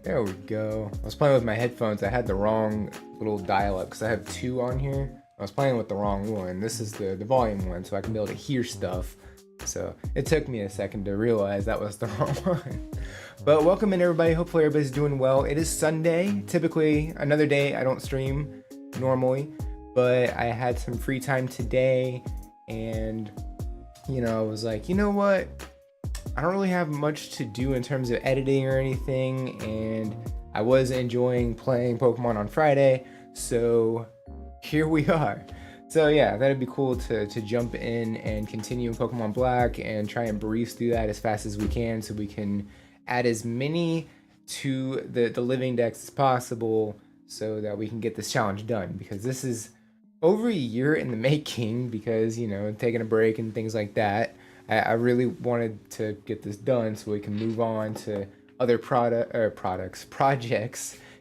There we go. I was playing with my headphones. I had the wrong little dial-up because I have two on here. I was playing with the wrong one. This is the volume one, so I can be able to hear stuff. So it took me a second to realize that was the wrong one. But welcome in, everybody. Hopefully everybody's doing well. It is Sunday. Typically, another day I don't stream normally, but I had some free time today, and I was like, you know what? I don't really have much to do in terms of editing or anything, and I was enjoying playing Pokemon on Friday, so here we are. So yeah, that'd be cool to jump in and continue in Pokemon Black and try and breeze through that as fast as we can so we can add as many to the living decks as possible so that we can get this challenge done, because this is over a year in the making because, taking a break and things like that. I really wanted to get this done so we can move on to other projects.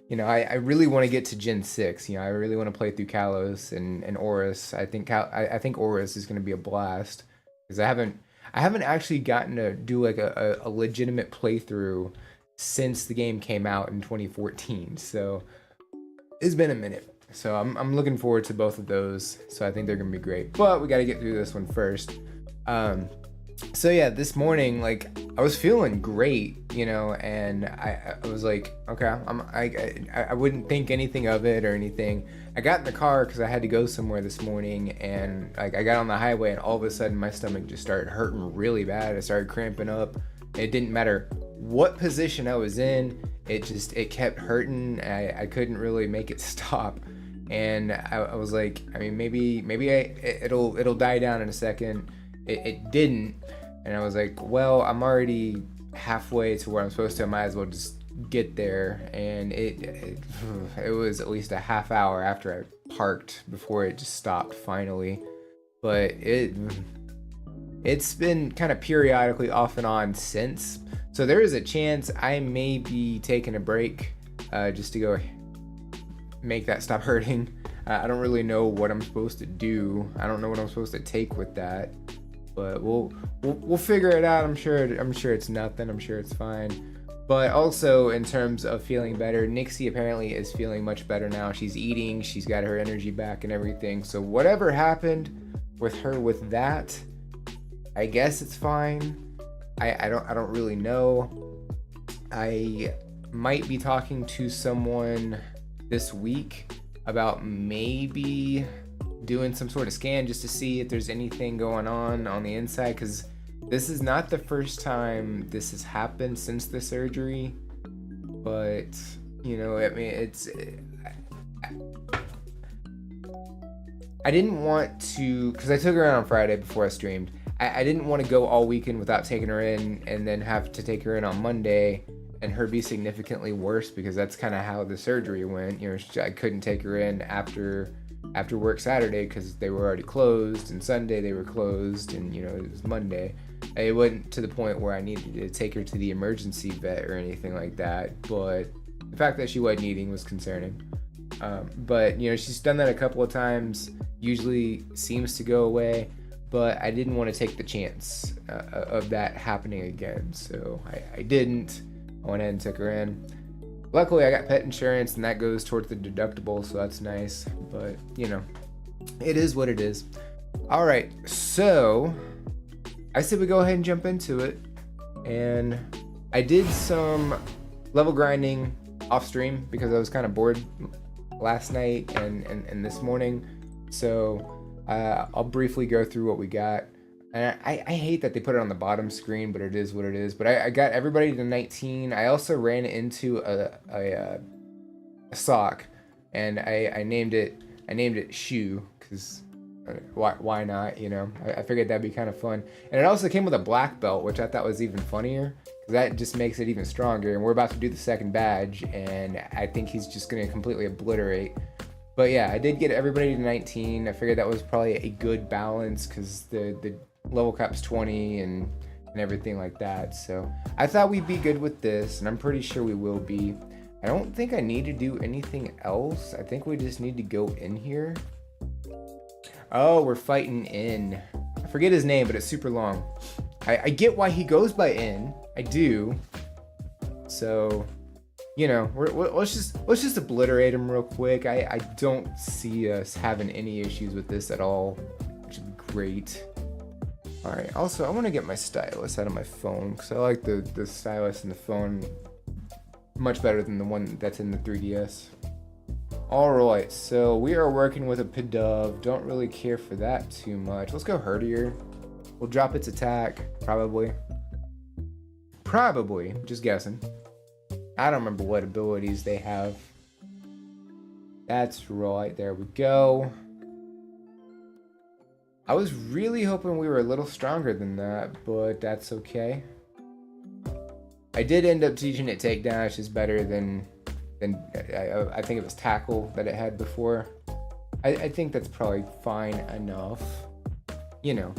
I really want to get to Gen 6. I really want to play through Kalos and Oris. I think Oris is going to be a blast because I haven't actually gotten to do like a legitimate playthrough since the game came out in 2014. So it's been a minute. So I'm looking forward to both of those. So I think they're going to be great. But we got to get through this one first. So yeah, this morning, I was feeling great, and I was like, okay, I wouldn't think anything of it or anything. I got in the car because I had to go somewhere this morning, and I got on the highway, and all of a sudden my stomach just started hurting really bad. I started cramping up. It didn't matter what position I was in. It kept hurting. I couldn't really make it stop. And I was like, maybe it'll die down in a second. It didn't, and I was like, well, I'm already halfway to where I'm supposed to. I might as well just get there. And it was at least a half hour after I parked before it just stopped finally. But it's been kind of periodically off and on since, so there is a chance I may be taking a break just to go make that stop hurting. I don't really know what I'm supposed to do. I don't know what I'm supposed to take with that. But we'll figure it out. I'm sure it's nothing. I'm sure it's fine. But also in terms of feeling better, Nixie apparently is feeling much better now. She's eating. She's got her energy back and everything. So whatever happened with her with that, I guess it's fine. I don't really know. I might be talking to someone this week about maybe doing some sort of scan just to see if there's anything going on the inside, because this is not the first time this has happened since the surgery. But I didn't want to, because I took her in on Friday before I streamed. I didn't want to go all weekend without taking her in and then have to take her in on Monday and her be significantly worse, because that's kind of how the surgery went. I couldn't take her in after work Saturday because they were already closed, and Sunday they were closed, and it was Monday. It wasn't to the point where I needed to take her to the emergency vet or anything like that, but the fact that she wasn't eating was concerning. But she's done that a couple of times, usually seems to go away, but I didn't want to take the chance of that happening again, so I didn't. I went ahead and took her in. Luckily, I got pet insurance, and that goes towards the deductible, so that's nice. But, it is what it is. All right, so I said we go ahead and jump into it. And I did some level grinding off stream because I was kind of bored last night and this morning. So I'll briefly go through what we got. And I hate that they put it on the bottom screen, but it is what it is. But I got everybody to 19. I also ran into a sock, and I named it Shoe, because why not? I figured that'd be kind of fun. And it also came with a black belt, which I thought was even funnier, because that just makes it even stronger. And we're about to do the second badge, and I think he's just gonna completely obliterate. But yeah, I did get everybody to 19. I figured that was probably a good balance, because the level cap's 20 and everything like that. So I thought we'd be good with this, and I'm pretty sure we will be. I don't think I need to do anything else. I think we just need to go in here. Oh, we're fighting In. I forget his name, but it's super long. I get why he goes by In. I do. So you know, let's just obliterate him real quick. I don't see us having any issues with this at all, which would be great. All right. Also, I want to get my stylus out of my phone because I like the stylus in the phone much better than the one that's in the 3DS. All right. So we are working with a Pidove. Don't really care for that too much. Let's go Herdier. We'll drop its attack probably. Probably. Just guessing. I don't remember what abilities they have. That's right. There we go. I was really hoping we were a little stronger than that, but that's okay. I did end up teaching it takedown, which is better than I think it was tackle that it had before. I think that's probably fine enough. You know,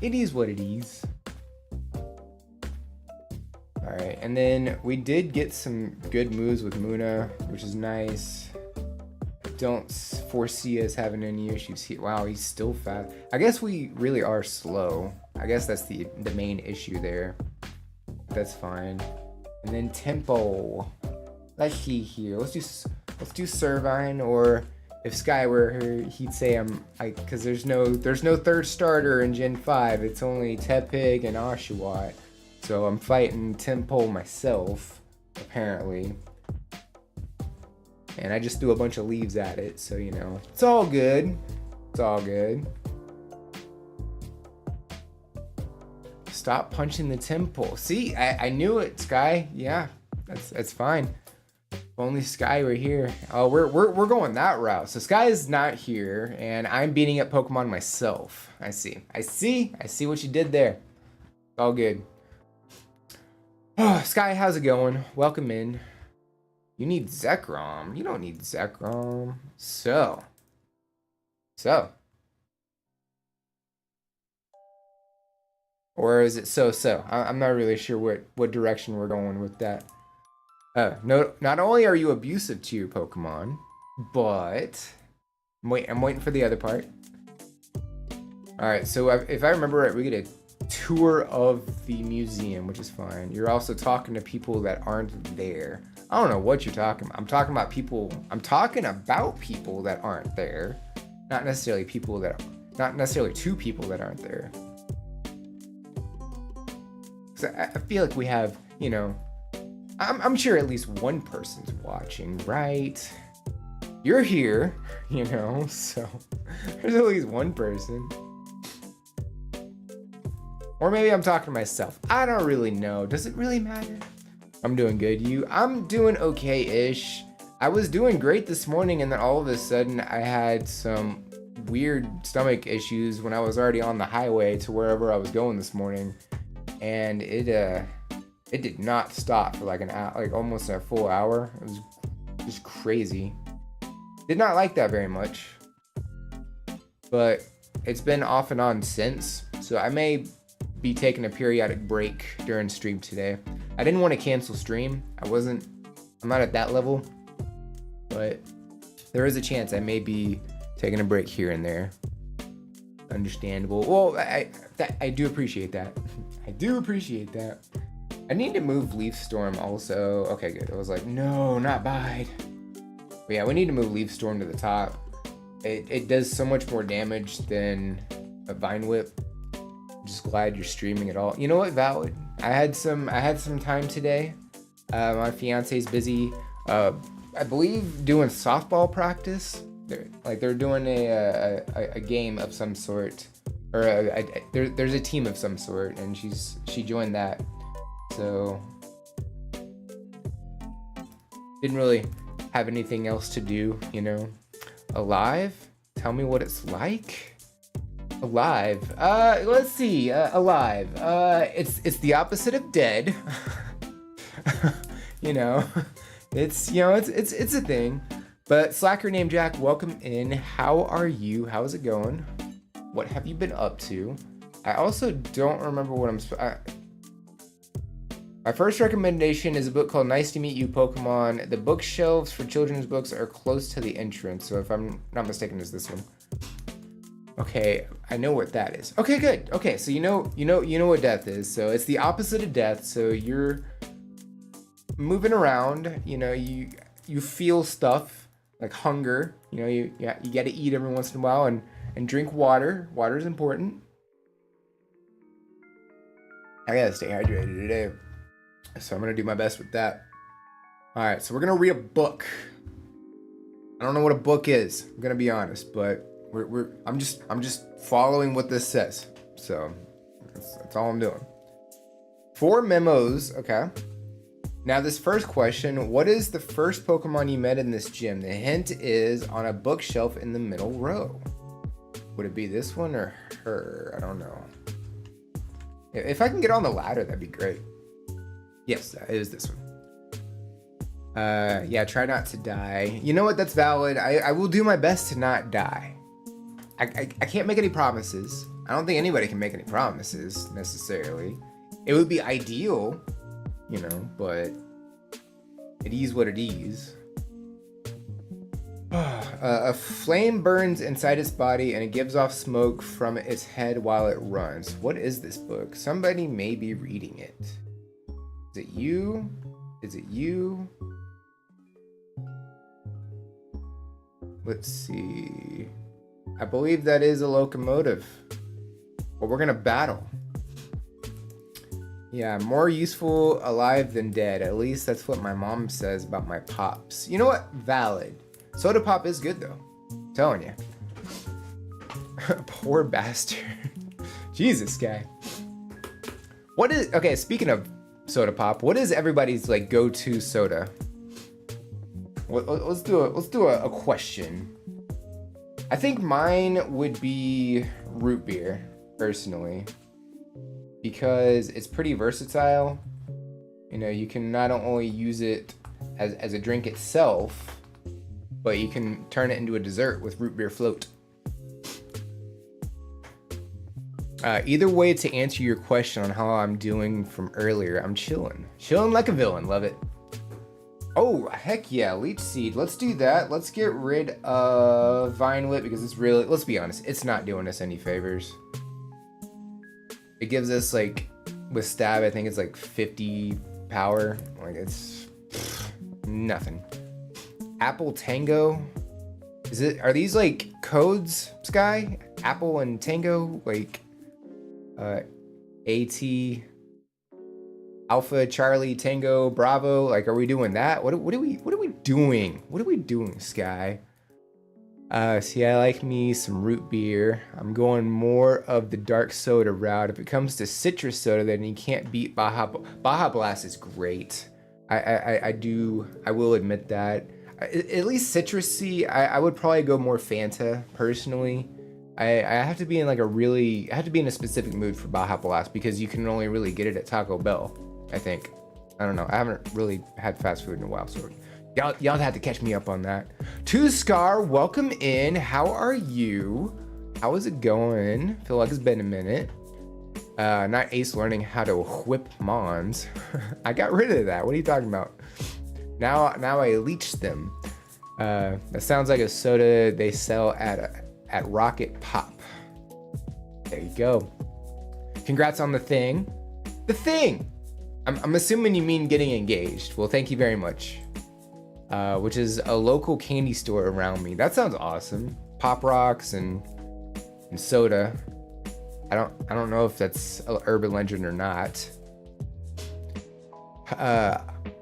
it is what it is. Alright, and then we did get some good moves with Muna, which is nice. Don't foresee us having any issues here. Wow, he's still fast. I guess we really are slow. I guess that's the main issue there. That's fine. And then tempo. Let's see here. Let's do Servine, or if Sky were here, he'd say because there's no third starter in Gen 5. It's only Tepig and Oshawott. So I'm fighting Tempo myself, apparently. And I just threw a bunch of leaves at it, so you know. It's all good. It's all good. Stop punching the Tempo. See, I knew it, Sky. Yeah, that's fine. If only Sky were here. Oh, we're going that route. So Sky is not here, and I'm beating up Pokemon myself. I see what you did there. All good. Oh, Sky, how's it going? Welcome in. You need Zekrom. You don't need Zekrom. So. Or is it so? I'm not really sure what direction we're going with that. No, not only are you abusive to your Pokemon, but I'm waiting for the other part. All right, so if I remember right, we get a tour of the museum, which is fine. You're also talking to people that aren't there. I don't know what you're talking about. I'm talking about people that aren't there. Not necessarily two people that aren't there. So I feel like we have, you know, I'm sure at least one person's watching, right? You're here, you know, so there's at least one person. Or maybe I'm talking to myself. I don't really know. Does it really matter? I'm doing good. I'm doing okay-ish. I was doing great this morning, and then all of a sudden I had some weird stomach issues when I was already on the highway to wherever I was going this morning. And it did not stop for like an hour, like almost a full hour. It was just crazy. Did not like that very much. But it's been off and on since. So I may be taking a periodic break during stream today. I didn't want to cancel stream. I'm not at that level, but there is a chance I may be taking a break here and there. Understandable. Well, I do appreciate that. I do appreciate that. I need to move Leaf Storm also. Okay, good. I was like, no, not Bide. But yeah, we need to move Leaf Storm to the top. It does so much more damage than a Vine Whip. Just glad you're streaming at all. You know what, Valid? I had some time today. My fiance's busy, I believe, doing softball practice. They're doing a game of some sort, or there's a team of some sort, and she joined that. So didn't really have anything else to do, you know. Alive? Tell me what it's like. Alive. Let's see. Alive. It's the opposite of dead. You know, it's a thing. But Slacker named Jack, welcome in. How are you? How's it going? What have you been up to? I also don't remember what my first recommendation is a book called Nice to Meet You, Pokemon. The bookshelves for children's books are close to the entrance, so if I'm not mistaken, it's this one. Okay, I know what that is. Okay, good. Okay, so you know what death is. So it's the opposite of death. So you're moving around, you know, you feel stuff like hunger. You know, you got to eat every once in a while and drink water. Water is important. I gotta stay hydrated today, so I'm gonna do my best with that. All right, so we're gonna read a book. I don't know what a book is. I'm gonna be honest, but I'm just following what this says. So that's all I'm doing. 4 memos. Okay. Now this first question: what is the first Pokemon you met in this gym? The hint is on a bookshelf in the middle row. Would it be this one or her? I don't know. If I can get on the ladder, that'd be great. Yes, it is this one. Yeah, try not to die. You know what? That's valid. I will do my best to not die. I can't make any promises. I don't think anybody can make any promises, necessarily. It would be ideal, you know, but it is what it is. A flame burns inside its body and it gives off smoke from its head while it runs. What is this book? Somebody may be reading it. Is it you? Is it you? Let's see. I believe that is a locomotive. Well, we're gonna battle. Yeah, more useful alive than dead. At least that's what my mom says about my pops. You know what? Valid. Soda pop is good though. I'm telling you. Poor bastard. Jesus, guy. What is, okay, speaking of soda pop, what is everybody's like go-to soda? Let's do a question. I think mine would be root beer, personally, because it's pretty versatile. You know, you can not only use it as a drink itself, but you can turn it into a dessert with root beer float. Either way, to answer your question on how I'm doing from earlier, I'm chilling. Chilling like a villain, love it. Oh, heck yeah, leech seed. Let's do that. Let's get rid of vine whip because it's really, let's be honest, it's not doing us any favors. It gives us like, with stab, I think it's like 50 power. Like it's nothing. Apple Tango. Are these like codes, Sky? Apple and Tango, like AT Alpha Charlie Tango Bravo. Like, are we doing that? What are we doing? What are we doing, Sky? See, I like me some root beer. I'm going more of the dark soda route. If it comes to citrus soda, then you can't beat Baja Blast is great. I will admit that. At least citrusy, I would probably go more Fanta personally. I have to be in like I have to be in a specific mood for Baja Blast because you can only really get it at Taco Bell, I think. I don't know. I haven't really had fast food in a while, so y'all have to catch me up on that. To Scar, welcome in. How are you? How is it going? Feel like it's been a minute. Not Ace learning how to whip Mons. I got rid of that. What are you talking about? Now I leech them. That sounds like a soda they sell at Rocket Pop. There you go. Congrats on the thing. The thing! I'm assuming you mean getting engaged. Well, thank you very much. Which is a local candy store around me. That sounds awesome. Pop Rocks and soda. I don't know if that's an urban legend or not.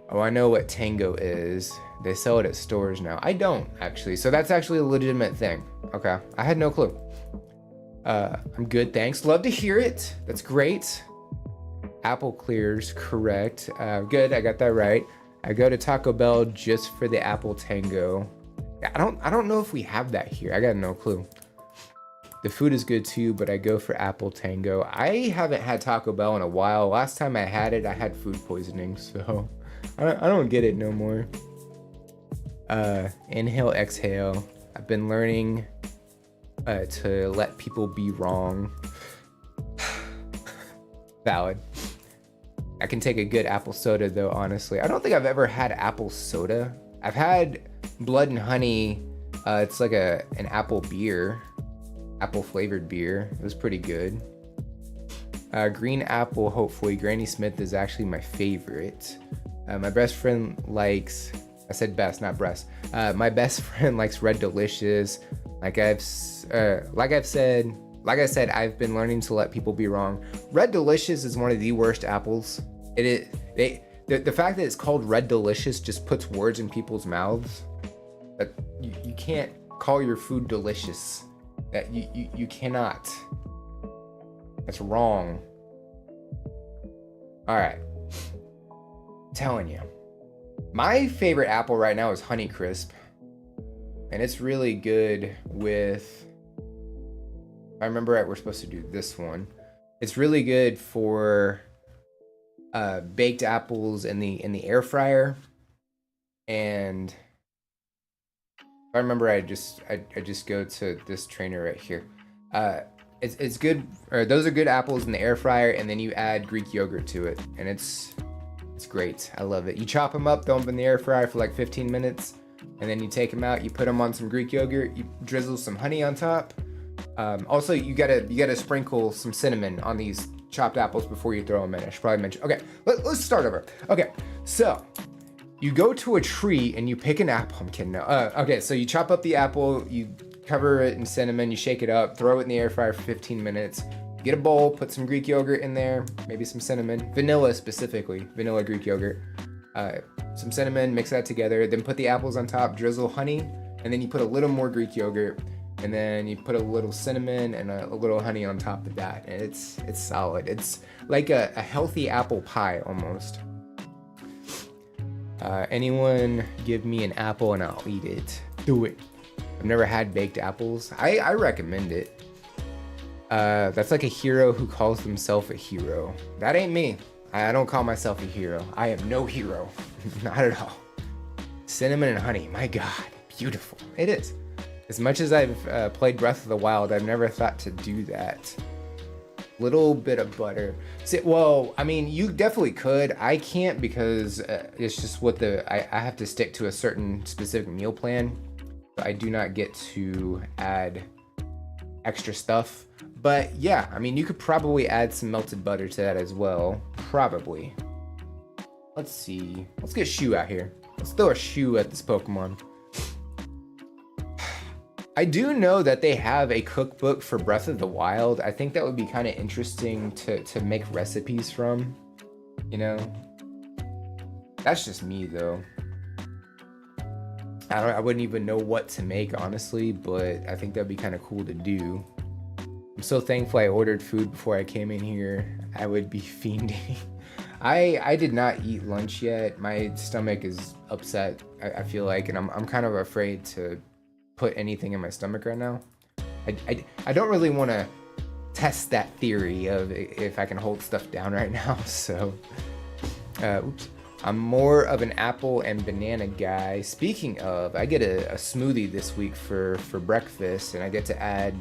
Oh, I know what Tango is. They sell it at stores now. I don't, actually. So that's actually a legitimate thing. Okay. I had no clue. I'm good, thanks. Love to hear it. That's great. Apple clears, correct. Good, I got that right. I go to Taco Bell just for the Apple Tango. I don't know if we have that here. I got no clue. The food is good too, but I go for Apple Tango. I haven't had Taco Bell in a while. Last time I had it, I had food poisoning, so I don't get it no more. Inhale, exhale. I've been learning to let people be wrong. Valid. I can take a good apple soda though, honestly. I don't think I've ever had apple soda. I've had Blood and Honey. It's like an apple beer. Apple flavored beer. It was pretty good. Green apple, hopefully. Granny Smith is actually my favorite. My best friend likes, I said best, not breast. My best friend likes Red Delicious. Like I said, I've been learning to let people be wrong. Red Delicious is one of the worst apples. The fact that it's called Red Delicious just puts words in people's mouths. That you can't call your food delicious. That you cannot. That's wrong. All right. I'm telling you. My favorite apple right now is Honeycrisp. And it's really good with, if I remember right, we're supposed to do this one. It's really good for baked apples in the air fryer. And if I remember, I just go to this trainer right here. It's good, or those are good apples in the air fryer, and then you add Greek yogurt to it, and it's great. I love it. You chop them up, throw them in the air fryer for like 15 minutes, and then you take them out. You put them on some Greek yogurt. You drizzle some honey on top. Also, you gotta sprinkle some cinnamon on these chopped apples before you throw them in. I should probably mention. Okay, let's start over. Okay, so you go to a tree and you pick an apple. I'm kidding. No. Okay, so you chop up the apple. You cover it in cinnamon. You shake it up. Throw it in the air fryer for 15 minutes. Get a bowl. Put some Greek yogurt in there. Maybe some cinnamon. Vanilla specifically. Vanilla Greek yogurt. Some cinnamon. Mix that together. Then put the apples on top. Drizzle honey. And then you put a little more Greek yogurt. And then you put a little cinnamon and a little honey on top of that. And it's solid. It's like a healthy apple pie almost. Anyone give me an apple and I'll eat it. Do it. I've never had baked apples. I recommend it. That's like a hero who calls himself a hero. That ain't me. I don't call myself a hero. I am no hero. Not at all. Cinnamon and honey. My God. Beautiful. It is. As much as I've played Breath of the Wild, I've never thought to do that. Little bit of butter. See, well, I mean, you definitely could. I can't because it's just what I have to stick to a certain specific meal plan. I do not get to add extra stuff. But yeah, I mean, you could probably add some melted butter to that as well. Probably. Let's see. Let's get Shu out here. Let's throw a Shu at this Pokemon. I do know that they have a cookbook for Breath of the Wild. I think that would be kind of interesting to make recipes from, you know? That's just me though. I wouldn't even know what to make, honestly, but I think that'd be kind of cool to do. I'm so thankful I ordered food before I came in here. I would be fiending. I did not eat lunch yet. My stomach is upset, I feel like, and I'm kind of afraid to put anything in my stomach right now. I don't really want to test that theory of if I can hold stuff down right now, so oops. I'm more of an apple and banana guy. Speaking of, I get a smoothie this week for breakfast, and I get to add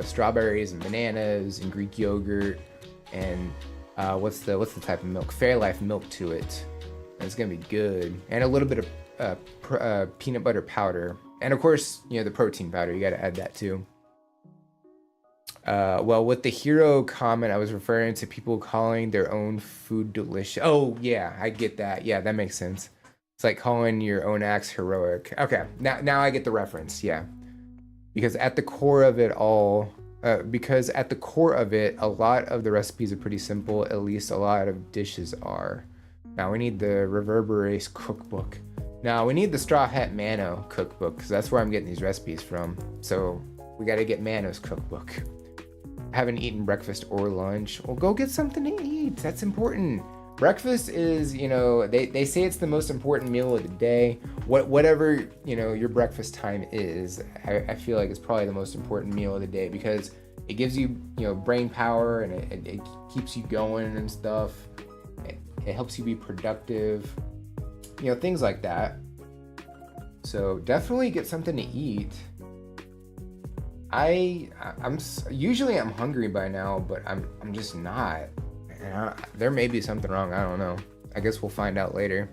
strawberries and bananas and Greek yogurt and what's the type of milk? Fairlife milk to it. And it's gonna be good, and a little bit of peanut butter powder. And of course, you know, the protein powder, you got to add that too. Well, with the hero comment, I was referring to people calling their own food delicious. Oh, yeah, I get that. Yeah, that makes sense. It's like calling your own acts heroic. Okay, now I get the reference, yeah. Because at the core of it all, a lot of the recipes are pretty simple. At least a lot of dishes are. Now we need the Reverberace cookbook. Now, we need the Straw Hat Mano cookbook, because that's where I'm getting these recipes from. So, we gotta get Mano's cookbook. I haven't eaten breakfast or lunch. Well, go get something to eat. That's important. Breakfast is, you know, they say it's the most important meal of the day. Whatever, you know, your breakfast time is, I feel like it's probably the most important meal of the day, because it gives you, you know, brain power, and it keeps you going and stuff. It helps you be productive. You know, things like that. So definitely get something to eat. I'm usually hungry by now, but I'm just not. There may be something wrong. I don't know. I guess we'll find out later.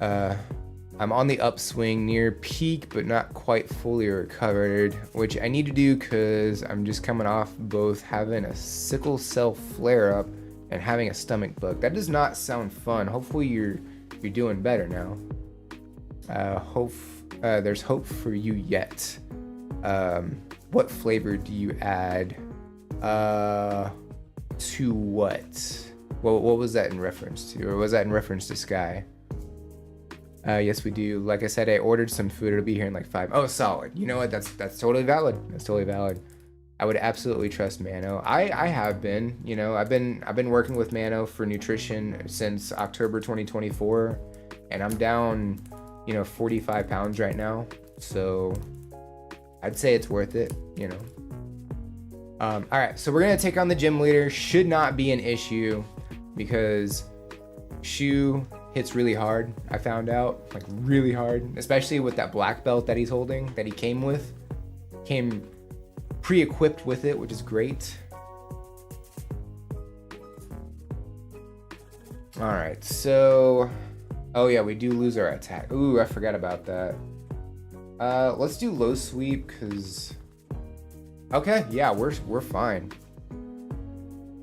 I'm on the upswing near peak, but not quite fully recovered, which I need to do because I'm just coming off both having a sickle cell flare up and having a stomach bug. That does not sound fun. Hopefully you're doing better now. There's hope for you yet. What flavor do you add to what? Well, what was that in reference to? Or was that in reference to Sky? Yes, we do. Like I said, I ordered some food. It'll be here in like 5. Oh, solid. You know what? That's totally valid. That's totally valid. I would absolutely trust Mano. I have been. You know, I've been working with Mano for nutrition since October 2024, and I'm down, 45 pounds right now. So I'd say it's worth it. All right, so we're gonna take on the gym leader. Should not be an issue because Shu hits really hard. I found out, like really hard, especially with that black belt that he's holding, that he came pre-equipped with it, which is great. All right, so, oh yeah, we do lose our attack. Ooh, I forgot about that. Let's do low sweep, cause, okay, yeah, we're fine.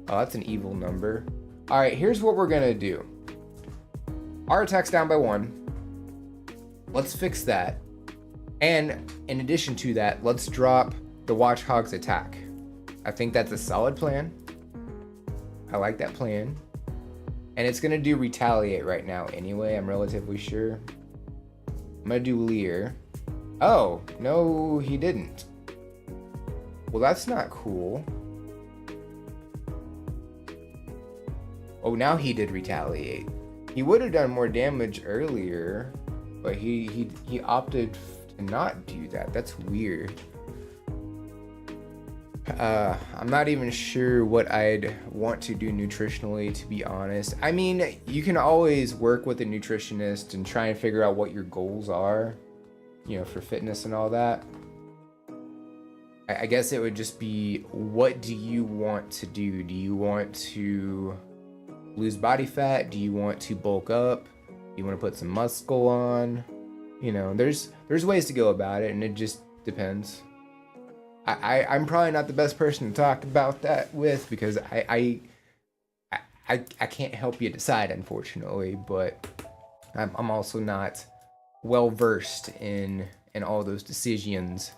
Oh, that's an evil number. All right, here's what we're gonna do. Our attack's down by 1. Let's fix that. And in addition to that, let's drop the Watchhog's attack. I think that's a solid plan. I like that plan. And it's gonna do retaliate right now anyway, I'm relatively sure. I'm gonna do Leer. Oh, no, he didn't. Well, that's not cool. Oh, now he did retaliate. He would have done more damage earlier, but he opted to not do that. That's weird. I'm not even sure what I'd want to do nutritionally, to be honest. I mean, you can always work with a nutritionist and try and figure out what your goals are, for fitness and all that. I guess it would just be, what do you want to do? Do you want to lose body fat? Do you want to bulk up? Do you want to put some muscle on? There's ways to go about it, and it just depends. I'm probably not the best person to talk about that with, because I can't help you decide, unfortunately, but I'm also not well versed in all those decisions.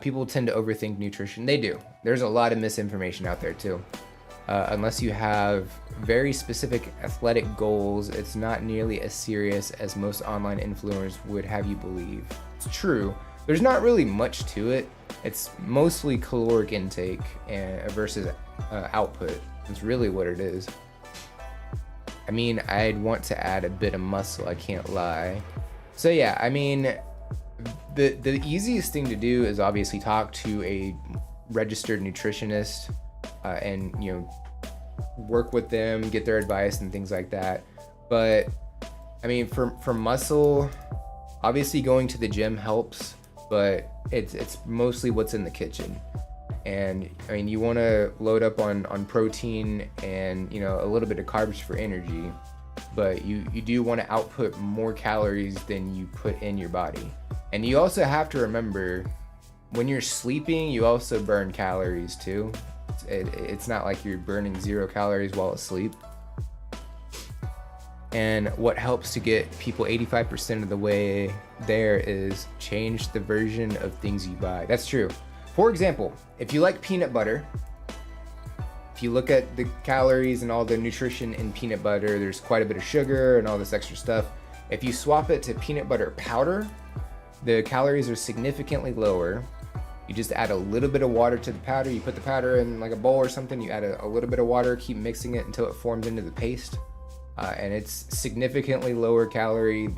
People tend to overthink nutrition. They do. There's a lot of misinformation out there too. Unless you have very specific athletic goals, it's not nearly as serious as most online influencers would have you believe. It's true. There's not really much to it. It's mostly caloric intake versus output. It's really what it is. I mean, I'd want to add a bit of muscle, I can't lie. So yeah, I mean, the easiest thing to do is obviously talk to a registered nutritionist and work with them, get their advice and things like that. But I mean, for muscle, obviously going to the gym helps, but it's mostly what's in the kitchen. And I mean, you want to load up on protein and a little bit of carbs for energy, but you do want to output more calories than you put in your body. And you also have to remember, when you're sleeping, you also burn calories too. It's not like you're burning 0 calories while asleep. And what helps to get people 85% of the way there is change the version of things you buy. That's true. For example, if you like peanut butter, if you look at the calories and all the nutrition in peanut butter, there's quite a bit of sugar and all this extra stuff. If you swap it to peanut butter powder, the calories are significantly lower. You just add a little bit of water to the powder. You put the powder in like a bowl or something. You add a little bit of water, keep mixing it until it forms into the paste. And it's significantly lower calorie.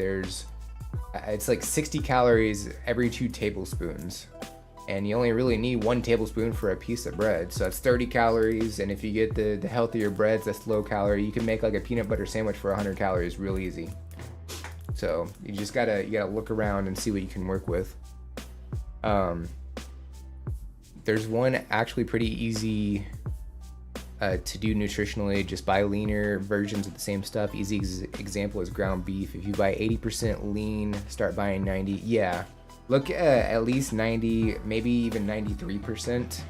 It's like 60 calories every 2 tablespoons. And you only really need 1 tablespoon for a piece of bread. So that's 30 calories. And if you get the healthier breads, that's low calorie. You can make like a peanut butter sandwich for 100 calories real easy. So you just gotta look around and see what you can work with. There's one actually pretty easy to do nutritionally. Just buy leaner versions of the same stuff. Easy example is ground beef. If you buy 80% lean, start buying 90. Yeah, look at least 90, maybe even 93%.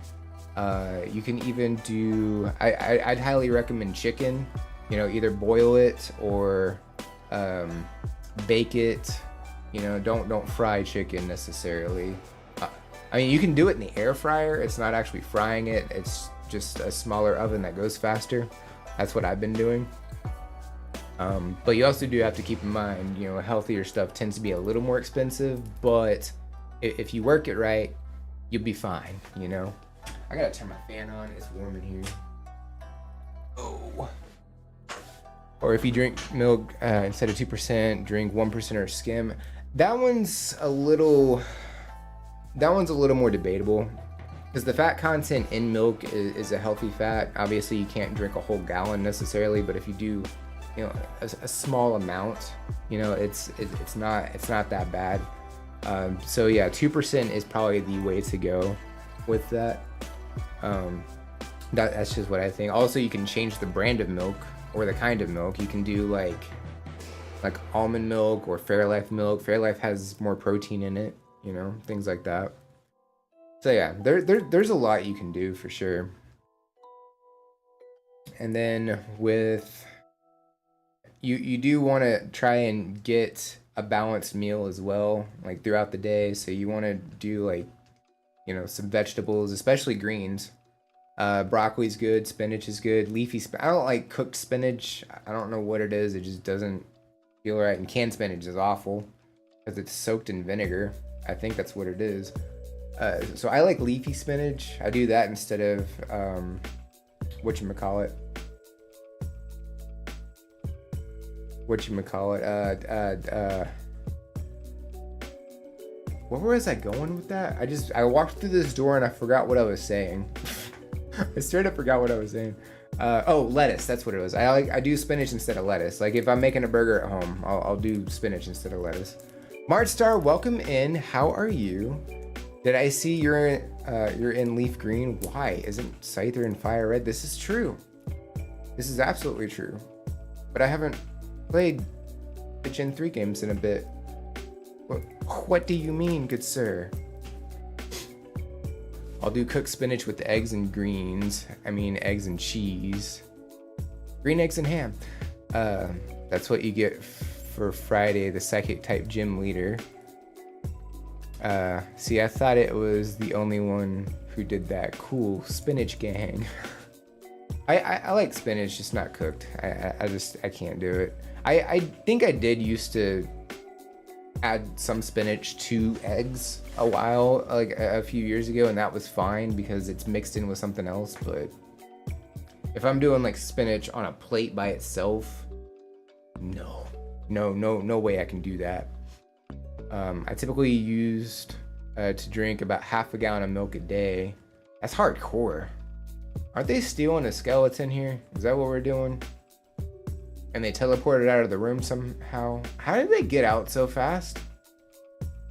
You can even do, I'd highly recommend chicken, you know, either boil it or bake it. You know, don't fry chicken necessarily. I mean, you can do it in the air fryer. It's not actually frying it. It's just a smaller oven that goes faster. That's what I've been doing. But you also do have to keep in mind, you know, healthier stuff tends to be a little more expensive, but if you work it right, you'll be fine, you know? I gotta turn my fan on, it's warm in here. Oh. Or if you drink milk instead of 2%, drink 1% or skim. That one's a little more debatable, because the fat content in milk is a healthy fat. Obviously, you can't drink a whole gallon necessarily, but if you do, you know, a small amount, you know, it's not that bad. So yeah, 2% is probably the way to go with that. That's just what I think. Also, you can change the brand of milk or the kind of milk. You can do like almond milk or Fairlife milk. Fairlife has more protein in it, you know, things like that. So yeah, there's a lot you can do for sure. And then with you do want to try and get a balanced meal as well, like throughout the day. So you want to do like, you know, some vegetables, especially greens. Broccoli's good, spinach is good, I don't like cooked spinach. I don't know what it is. It just doesn't feel right. And canned spinach is awful because it's soaked in vinegar. I think that's what it is. So I like leafy spinach. I do that instead of whatchamacallit. Where was I going with that? I walked through this door and I forgot what I was saying. I straight up forgot what I was saying. Oh, lettuce. That's what it was. I do spinach instead of lettuce. Like if I'm making a burger at home, I'll do spinach instead of lettuce. Martstar, welcome in. How are you? Did I see you're in leaf green? Why isn't Scyther in fire red? This is true. This is absolutely true. But I haven't played the Gen 3 games in a bit. What do you mean, good sir? I'll do cooked spinach with eggs and greens. I mean, eggs and cheese. Green eggs and ham. That's what you get for Friday, the psychic type gym leader. See, I thought it was the only one who did that. Cool, spinach gang. I like spinach, just not cooked. I can't do it. I think I did used to add some spinach to eggs a while, like a few years ago, and that was fine because it's mixed in with something else. But if I'm doing like spinach on a plate by itself, no way I can do that. I typically used to drink about half a gallon of milk a day. That's hardcore. Aren't they stealing a skeleton here? Is that what we're doing? And they teleported out of the room somehow. How did they get out so fast?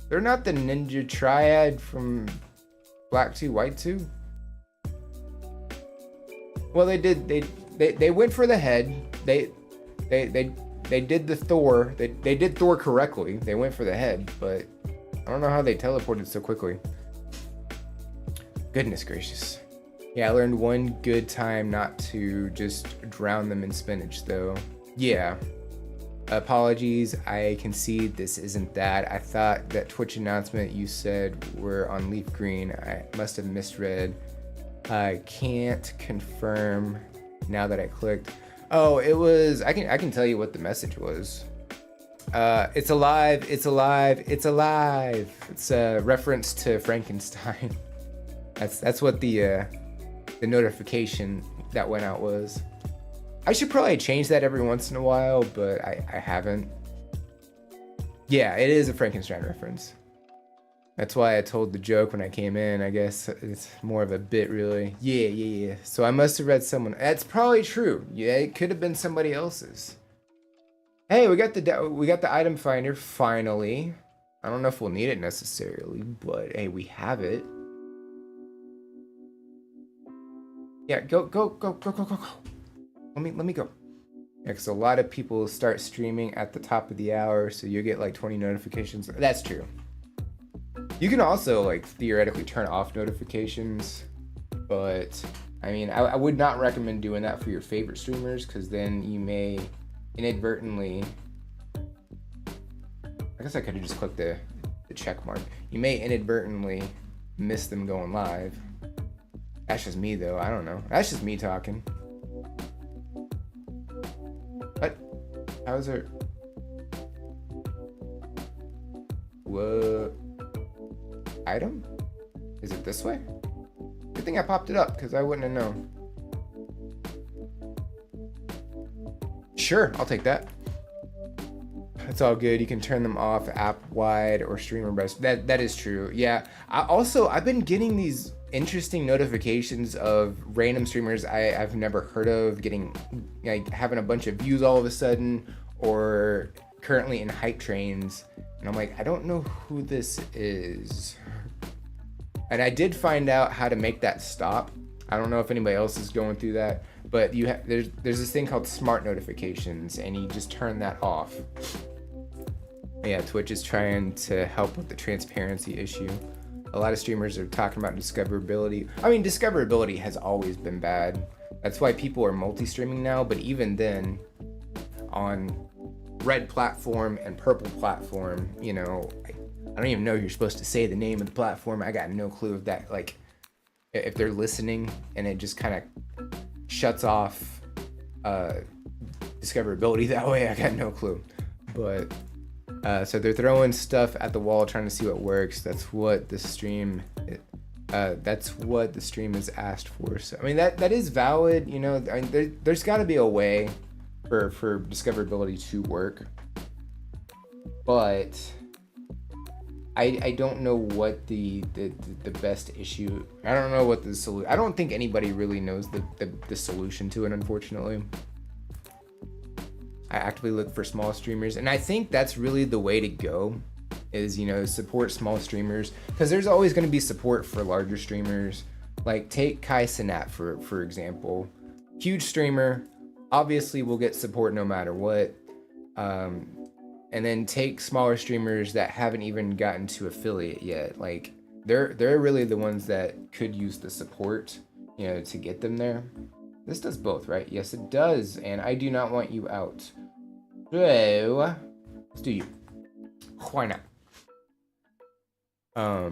They're not the ninja triad from Black 2, White 2? Well, they did. They went for the head. They did the Thor. They did Thor correctly. They went for the head, but I don't know how they teleported so quickly. Goodness gracious. Yeah, I learned one good time not to just drown them in spinach, though. Yeah. Apologies, I concede this isn't that. I thought that Twitch announcement you said were on leaf green. I must have misread. I can't confirm now that I clicked. Oh, it was, I can tell you what the message was. It's alive, it's alive, it's alive. It's a reference to Frankenstein. That's what the notification that went out was. I should probably change that every once in a while, but I haven't. Yeah, it is a Frankenstein reference. That's why I told the joke when I came in. I guess it's more of a bit, really. Yeah. So I must have read someone. That's probably true. Yeah, it could have been somebody else's. Hey, we got the item finder finally. I don't know if we'll need it necessarily, but hey, we have it. Yeah, go. Let me go. Yeah, because a lot of people start streaming at the top of the hour, so you get like 20 notifications. That's true. You can also like theoretically turn off notifications, But I mean, I would not recommend doing that for your favorite streamers, because then you may inadvertently, I guess I could have just clicked the check mark. You may inadvertently miss them going live. That's just me though, I don't know. That's just me talking. What? How is there? What? Item? Is it this way? Good thing I popped it up, because I wouldn't have known. Sure, I'll take that. It's all good. You can turn them off app-wide or streamer best. That is true. Yeah. I've been getting these interesting notifications of random streamers I've never heard of getting, like, having a bunch of views all of a sudden, or currently in hype trains. And I'm like, I don't know who this is. And I did find out how to make that stop. I don't know if anybody else is going through that, but there's this thing called smart notifications, and you just turn that off. Yeah, Twitch is trying to help with the transparency issue. A lot of streamers are talking about discoverability. I mean, discoverability has always been bad. That's why people are multi-streaming now, but even then, on red platform and purple platform, you know, I don't even know if you're supposed to say the name of the platform. I got no clue if that, like, if they're listening and it just kind of shuts off discoverability that way. I got no clue. But so they're throwing stuff at the wall, trying to see what works. That's what the stream is asked for. So I mean, that is valid. You know, I mean, there's got to be a way for discoverability to work, but I don't know what the best issue. I don't know what the solution. I don't think anybody really knows the solution to it, unfortunately. I actively look for small streamers, and I think that's really the way to go, is, you know, support small streamers, because there's always going to be support for larger streamers. Like, take Kai Cenat for example. Huge streamer, obviously will get support no matter what. And then take smaller streamers that haven't even gotten to affiliate yet. Like, they're really the ones that could use the support, you know, to get them there. This does both, right? Yes, it does. And I do not want you out. So let's do you. Why not? I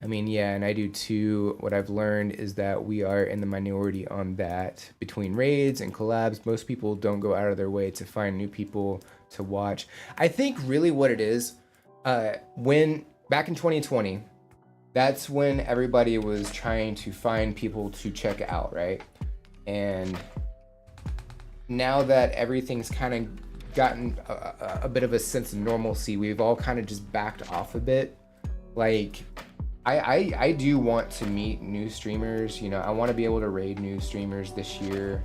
mean, yeah, and I do too. What I've learned is that we are in the minority on that. Between raids and collabs, most people don't go out of their way to find new people to watch. I think really what it is, when back in 2020, that's when everybody was trying to find people to check out, right? And now that everything's kind of gotten a bit of a sense of normalcy, we've all kind of just backed off a bit. Like, I do want to meet new streamers. You know, I want to be able to raid new streamers this year.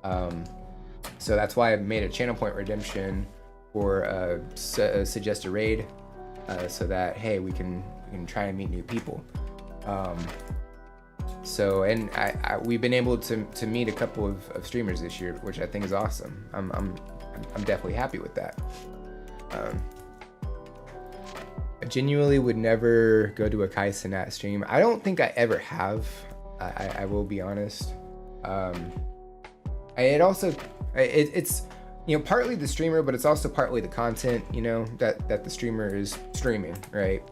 So that's why I made a channel point redemption for suggest a raid, so that, hey, we can try and meet new people. So, and we've been able to meet a couple of streamers this year, which I think is awesome. I'm definitely happy with that. I genuinely would never go to a Kai Cenat stream. I don't think I ever have. I will be honest. It's you know, partly the streamer, but it's also partly the content, you know, that the streamer is streaming, right?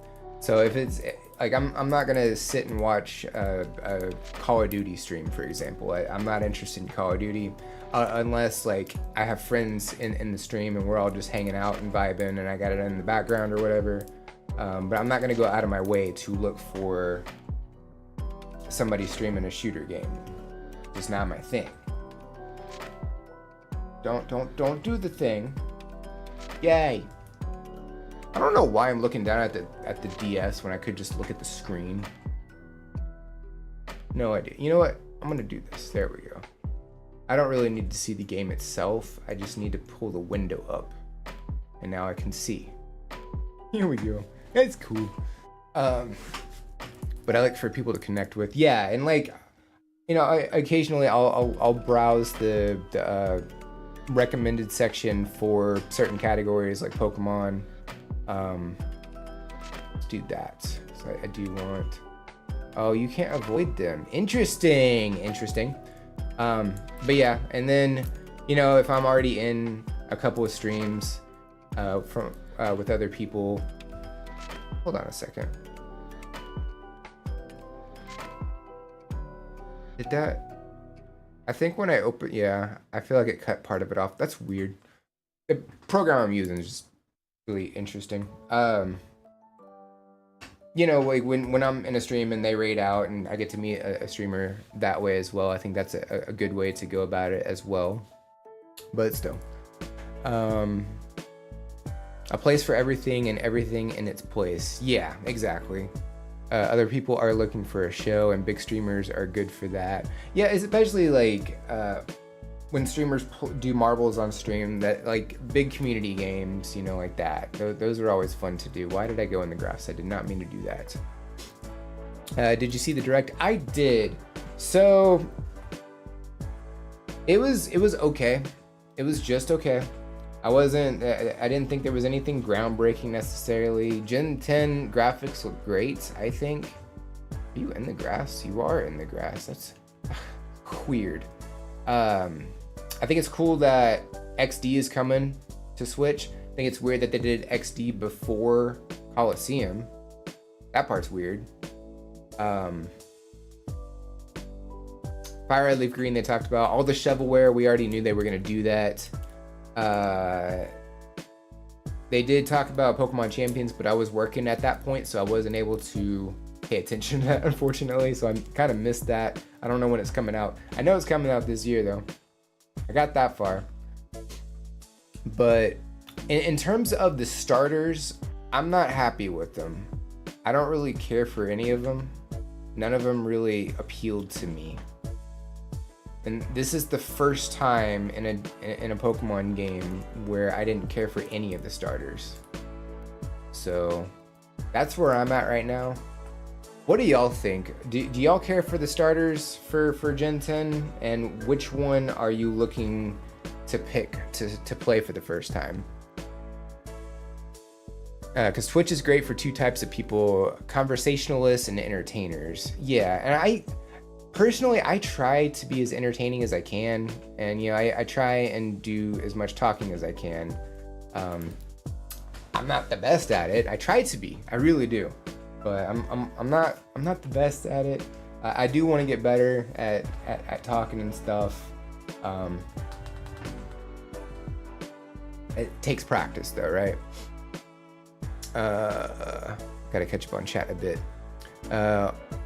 So if it's like, I'm not gonna sit and watch a Call of Duty stream, for example. I'm not interested in Call of Duty unless, like, I have friends in the stream and we're all just hanging out and vibing and I got it in the background or whatever. But I'm not gonna go out of my way to look for somebody streaming a shooter game. It's not my thing. Don't do the thing. Yay. I don't know why I'm looking down at the DS when I could just look at the screen. No idea. You know what? I'm gonna do this. There we go. I don't really need to see the game itself. I just need to pull the window up. And now I can see. Here we go. It's cool. But I like for people to connect with. Yeah, and, like, you know, occasionally I'll browse the recommended section for certain categories like Pokemon. Let's do that. So I do want Oh, you can't avoid them. Interesting. But yeah, and then, you know, if I'm already in a couple of streams from with other people, hold on a second. Did that? I think when I open, yeah, I feel like it cut part of it off. That's weird. The program I'm using is just really interesting. You know, like when I'm in a stream and they raid out and I get to meet a streamer that way as well, I think that's a good way to go about it as well. But still, a place for everything and everything in its place. Yeah, exactly. Other people are looking for a show, and big streamers are good for that. Yeah, especially like when streamers do marbles on stream, that like big community games, you know, like that. Those are always fun to do. Why did I go in the grass? I did not mean to do that. Did you see the direct? I did. So it was okay. It was just okay. I didn't think there was anything groundbreaking necessarily. Gen 10 graphics look great, I think. Are you in the grass? You are in the grass. That's weird. I think it's cool that XD is coming to Switch. I think it's weird that they did XD before Coliseum. That part's weird. Fire Red Leaf Green they talked about. All the shovelware, we already knew they were going to do that. They did talk about Pokemon Champions, but I was working at that point, so I wasn't able to pay attention to that, unfortunately. So I kind of missed that. I don't know when it's coming out. I know it's coming out this year, though. I got that far. But in terms of the starters, I'm not happy with them. I don't really care for any of them. None of them really appealed to me. And this is the first time in a Pokemon game where I didn't care for any of the starters. So that's where I'm at right now. What do y'all think? Do y'all care for the starters for Gen 10? And which one are you looking to pick to play for the first time? Because Twitch is great for two types of people, conversationalists and entertainers. Yeah, and I personally try to be as entertaining as I can, and you know I try and do as much talking as I can. I'm not the best at it. I try to be. I really do, but I'm not the best at it. I do want to get better at talking and stuff. It takes practice though, right? Gotta catch up on chat a bit.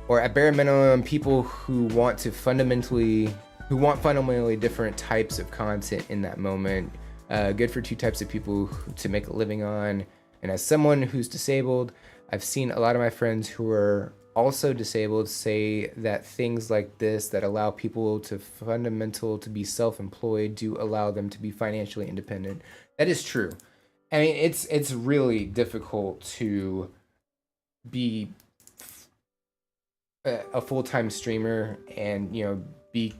Or at bare minimum, people who want fundamentally different types of content in that moment. Good for two types of people to make a living on. And as someone who's disabled, I've seen a lot of my friends who are also disabled say that things like this that allow people to be self-employed do allow them to be financially independent. That is true. I mean, it's really difficult to be a full-time streamer and, you know, be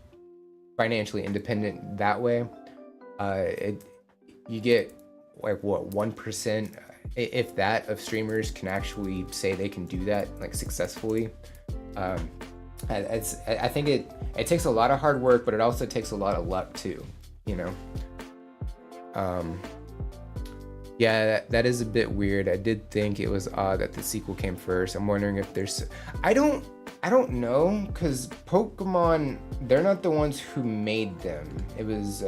financially independent that way. You get like what 1%, if that, of streamers can actually say they can do that like successfully. I think it takes a lot of hard work, but it also takes a lot of luck too, you know. Yeah, that is a bit weird. I did think it was odd that the sequel came first. I'm wondering if there's... I don't know, because Pokemon, they're not the ones who made them. It was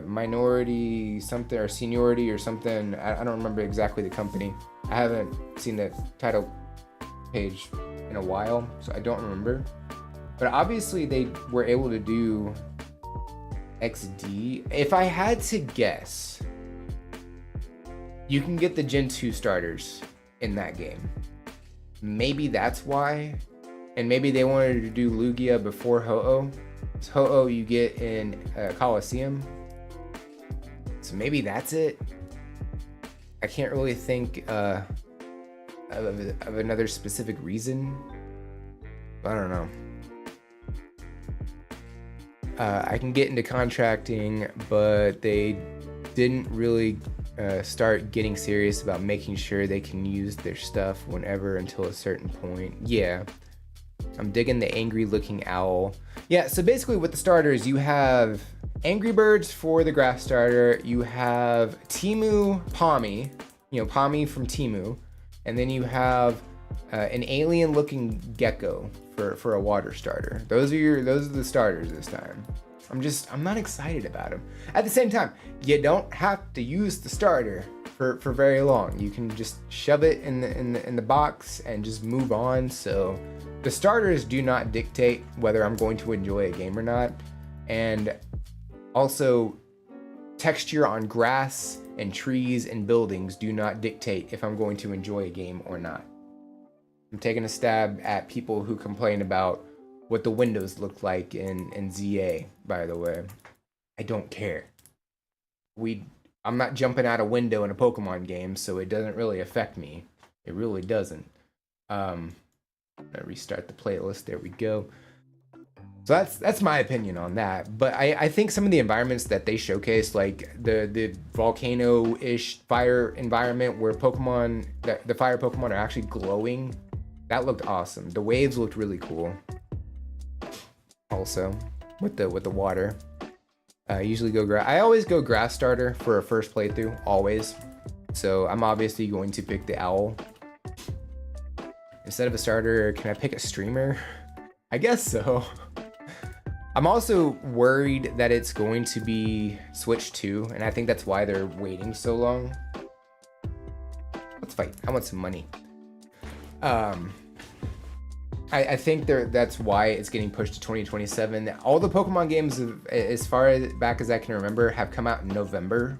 Minority something, or Seniority or something. I don't remember exactly the company. I haven't seen the title page in a while, so I don't remember. But obviously they were able to do XD. If I had to guess, you can get the Gen 2 starters in that game. Maybe that's why. And maybe they wanted to do Lugia before Ho-Oh. So Ho-Oh you get in Coliseum. So maybe that's it. I can't really think of another specific reason. I don't know. I can get into contracting, but they didn't really start getting serious about making sure they can use their stuff whenever until a certain point. Yeah. I'm digging the angry looking owl. Yeah, so basically with the starters, you have Angry Birds for the grass starter. You have Timu Pommy, Pommy from Timu. And then you have an alien looking gecko for a water starter. Those are the starters this time. I'm not excited about them. At the same time, you don't have to use the starter for very long. You can just shove it in the box and just move on. So the starters do not dictate whether I'm going to enjoy a game or not. And also, texture on grass and trees and buildings do not dictate if I'm going to enjoy a game or not. I'm taking a stab at people who complain about what the windows look like in ZA, by the way. I don't care. I'm not jumping out a window in a Pokemon game, so it doesn't really affect me. It really doesn't. I'm gonna restart the playlist. There we go. So that's my opinion on that. But I think some of the environments that they showcased, like the volcano-ish fire environment where the fire Pokemon are actually glowing, that looked awesome. The waves looked really cool. Also, with the water. I usually I always go grass starter for a first playthrough, always. So I'm obviously going to pick the owl. Instead of a starter, can I pick a streamer? I guess so. I'm also worried that it's going to be Switch 2, and I think that's why they're waiting so long. Let's fight. I want some money. I think that's why it's getting pushed to 2027. All the Pokemon games, as far back as I can remember, have come out in November.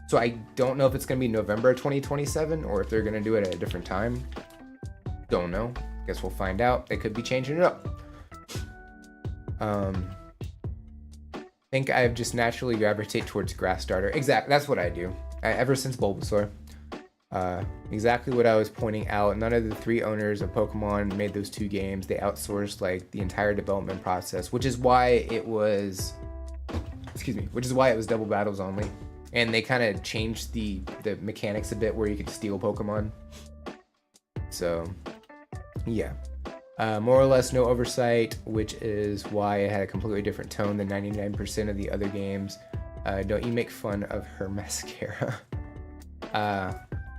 So I don't know if it's going to be November 2027 or if they're going to do it at a different time. Don't know. Guess we'll find out. They could be changing it up. I think I've just naturally gravitate towards grass starter. Exactly. That's what I do. Ever since Bulbasaur. Exactly what I was pointing out. None of the 3 owners of Pokemon made those 2 games. They outsourced like the entire development process, which is why it was double battles only. And they kind of changed the mechanics a bit where you could steal Pokemon. So yeah, more or less no oversight, which is why it had a completely different tone than 99% of the other games. Don't you make fun of her mascara.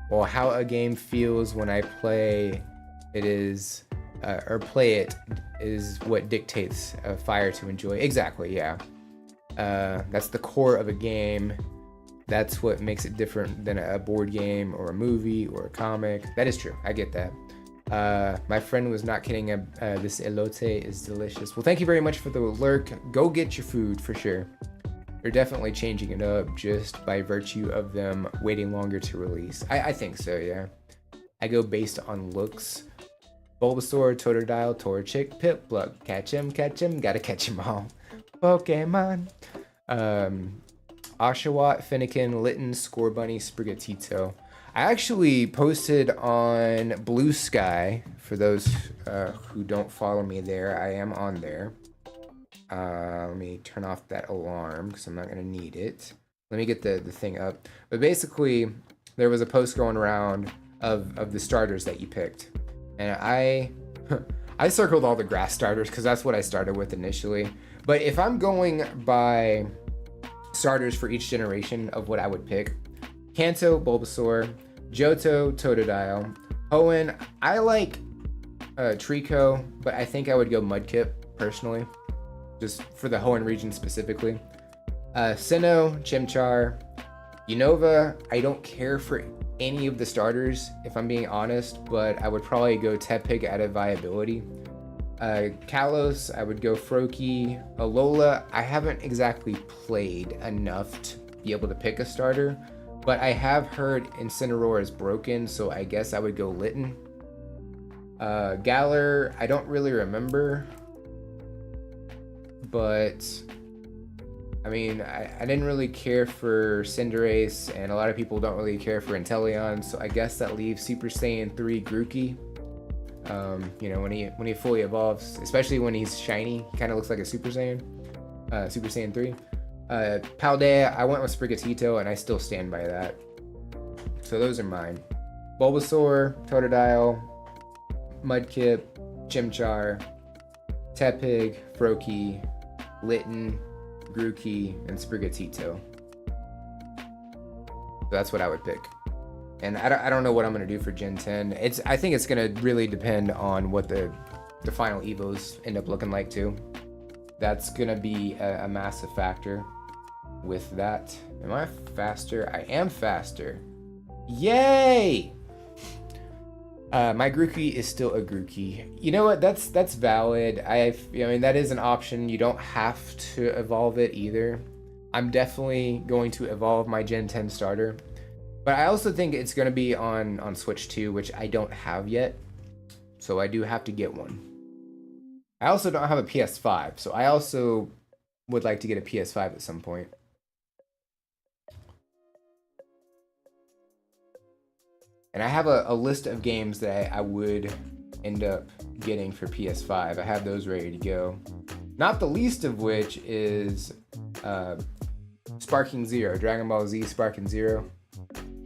Well, how a game feels when I play it is what dictates Fire to enjoy. Exactly, yeah. That's the core of a game. That's what makes it different than a board game or a movie or a comic. That is true. I get that. My friend was not kidding. This elote is delicious. Well, thank you very much for the lurk. Go get your food for sure. They're definitely changing it up just by virtue of them waiting longer to release. I think so, yeah. I go based on looks. Bulbasaur, Totodile, Torchic, Piplup. Catch him, gotta catch 'em all. Pokemon. Oshawott, Finnegan, Litten, Scorbunny, Sprigatito. I actually posted on Blue Sky, for those who don't follow me there, I am on there. Let me turn off that alarm because I'm not going to need it. Let me get the thing up. But basically, there was a post going around of the starters that you picked. And I circled all the grass starters because that's what I started with initially. But if I'm going by starters for each generation of what I would pick, Kanto, Bulbasaur, Johto, Totodile, Hoenn, I like Trico, but I think I would go Mudkip personally, just for the Hoenn region specifically. Sinnoh, Chimchar, Unova, I don't care for any of the starters, if I'm being honest, but I would probably go Tepig out of viability. Kalos, I would go Froakie. Alola, I haven't exactly played enough to be able to pick a starter, but I have heard Incineroar is broken, so I guess I would go Litten. Galar, I don't really remember, but I mean, I didn't really care for Cinderace, and a lot of people don't really care for Inteleon, so I guess that leaves Super Saiyan 3 Grookey. You know, when he fully evolves, especially when he's shiny, he kind of looks like a Super Saiyan. Super Saiyan 3. Paldea, I went with Sprigatito, and I still stand by that. So those are mine. Bulbasaur, Totodile, Mudkip, Chimchar, Tepig, Froakie, Litten, Grookey, and Sprigatito. So that's what I would pick. And I don't know what I'm going to do for Gen 10. I think it's going to really depend on what the final Evos end up looking like too. That's going to be a massive factor with that. Am I faster? I am faster. Yay! My Grookey is still a Grookey. You know what? That's valid. I mean, that is an option. You don't have to evolve it either. I'm definitely going to evolve my Gen 10 starter. But I also think it's going to be on Switch 2, which I don't have yet. So I do have to get one. I also don't have a PS5, so I also would like to get a PS5 at some point. And I have a list of games that I would end up getting for PS5. I have those ready to go. Not the least of which is Sparking Zero, Dragon Ball Z Sparking Zero.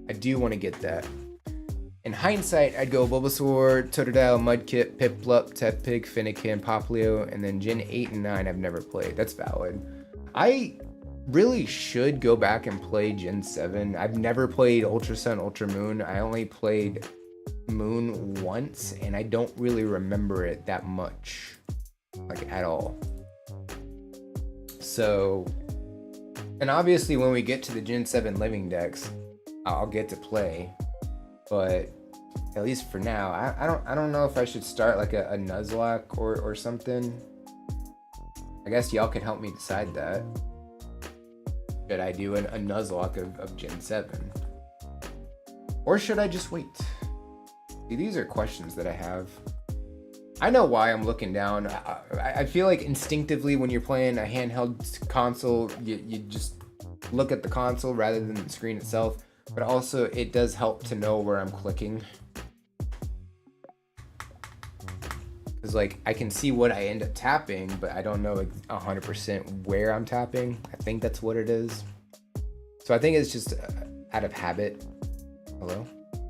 I do want to get that. In hindsight, I'd go Bulbasaur, Totodile, Mudkip, Piplup, Tepig, Fennekin, Popplio, and then Gen 8 and 9 I've never played. That's valid. I really should go back and play Gen 7. I've never played Ultra Sun, Ultra Moon. I only played Moon once, and I don't really remember it that much, like at all. So, and obviously when we get to the Gen 7 Living Dex, I'll get to play, but at least for now, I don't know if I should start like a Nuzlocke or something. I guess y'all could help me decide that. Should I do a Nuzlocke of Gen 7? Or should I just wait? See, these are questions that I have. I know why I'm looking down. I feel like instinctively when you're playing a handheld console, you just look at the console rather than the screen itself. But also, it does help to know where I'm clicking. Because, like, I can see what I end up tapping, but I don't know 100% where I'm tapping. I think that's what it is. So I think it's just out of habit. Hello?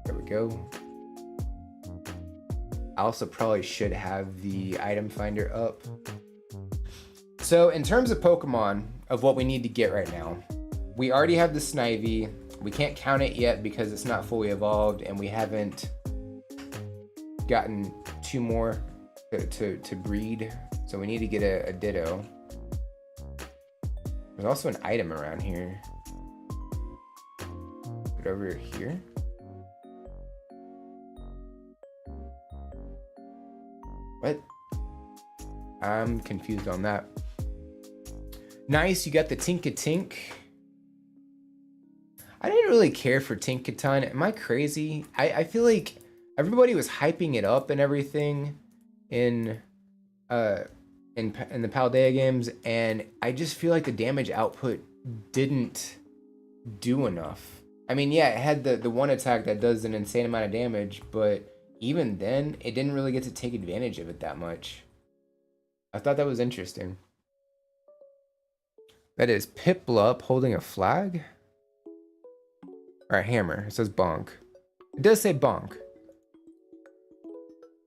There we go. I also probably should have the item finder up. So, in terms of Pokemon, of what we need to get right now, we already have the Snivy. We can't count it yet because it's not fully evolved, and we haven't gotten 2 more to breed. So we need to get a Ditto. There's also an item around here. Put it over here. What? I'm confused on that. Nice, you got the Tinkatink. I didn't really care for Tinkaton. Am I crazy? I feel like everybody was hyping it up and everything in the Paldea games, and I just feel like the damage output didn't do enough. I mean, yeah, it had the one attack that does an insane amount of damage, but even then, it didn't really get to take advantage of it that much. I thought that was interesting. That is Piplup holding a flag? Or a hammer. It says bonk. It does say bonk.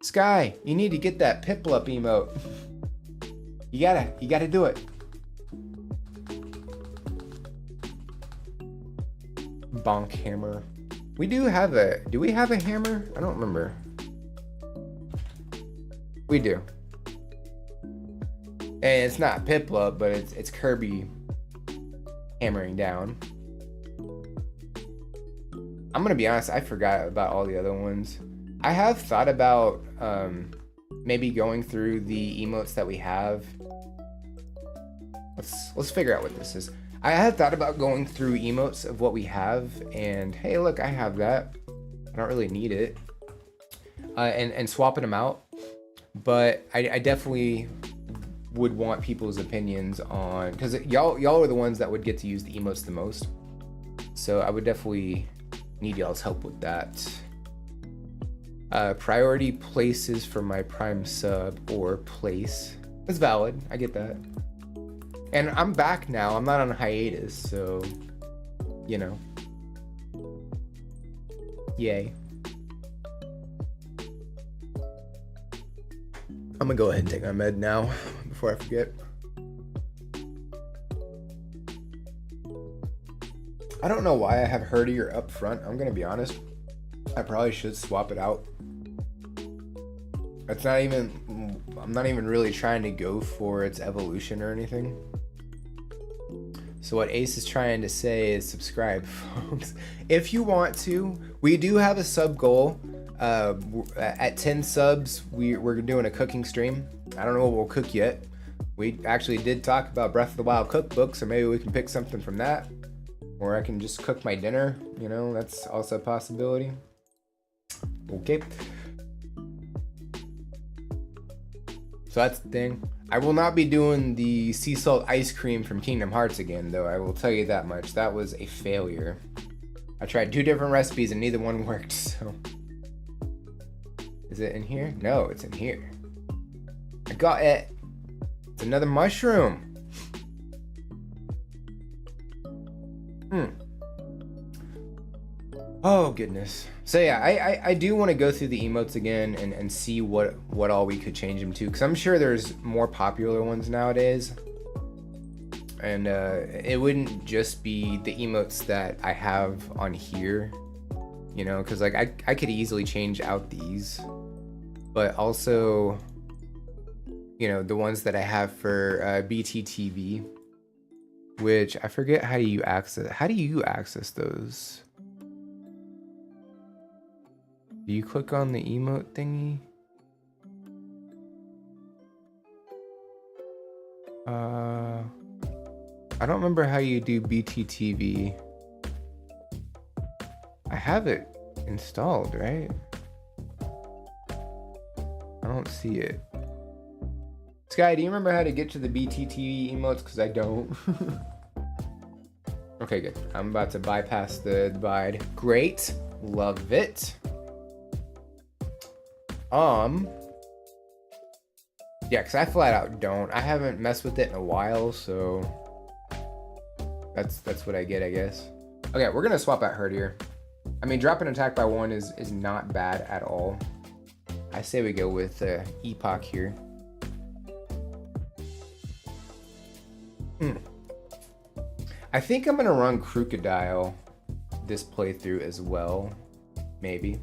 Sky, you need to get that Piplup emote. You gotta do it. Bonk hammer. We do have do we have a hammer? I don't remember. We do. And it's not Piplup, but it's Kirby hammering down. I'm gonna be honest, I forgot about all the other ones. I have thought about maybe going through the emotes that we have. Let's figure out what this is. I had thought about going through emotes of what we have, and hey, look, I have that. I don't really need it, and swapping them out. But I definitely would want people's opinions on, because y'all are the ones that would get to use the emotes the most. So I would definitely need y'all's help with that. Priority places for my prime sub or place. That's valid. I get that. And I'm back now. I'm not on hiatus, so you know. Yay. I'm gonna go ahead and take my med now before I forget. I don't know why I have Herdier up front. I'm gonna be honest. I probably should swap it out. It's not even, I'm not even really trying to go for its evolution or anything. So what Ace is trying to say is subscribe, folks. If you want to, we do have a sub goal. At 10 subs, we're doing a cooking stream. I don't know what we'll cook yet. We actually did talk about Breath of the Wild cookbook, so maybe we can pick something from that. Or I can just cook my dinner, you know, that's also a possibility. Okay. So that's the thing. I will not be doing the sea salt ice cream from Kingdom Hearts again, though. I will tell you that much. That was a failure. I tried 2 different recipes and neither one worked, so. Is it in here? No, it's in here. I got it. It's another mushroom. Oh goodness. So yeah, I do want to go through the emotes again and see what all we could change them to, because I'm sure there's more popular ones nowadays. And it wouldn't just be the emotes that I have on here, you know, because like I could easily change out these, but also, you know, the ones that I have for BTTV, which I forget how you access. How do you access those? Do you click on the emote thingy? I don't remember how you do BTTV. I have it installed, right? I don't see it. Sky, do you remember how to get to the BTTV emotes? Because I don't. Okay, good. I'm about to bypass the divide. Great. Love it. Yeah, because I flat out don't. I haven't messed with it in a while, so that's what I get, I guess. Okay, we're gonna swap out Herdier. I mean, dropping attack by 1 is not bad at all. I say we go with Epoch here. I think I'm gonna run Crocodile this playthrough as well, maybe.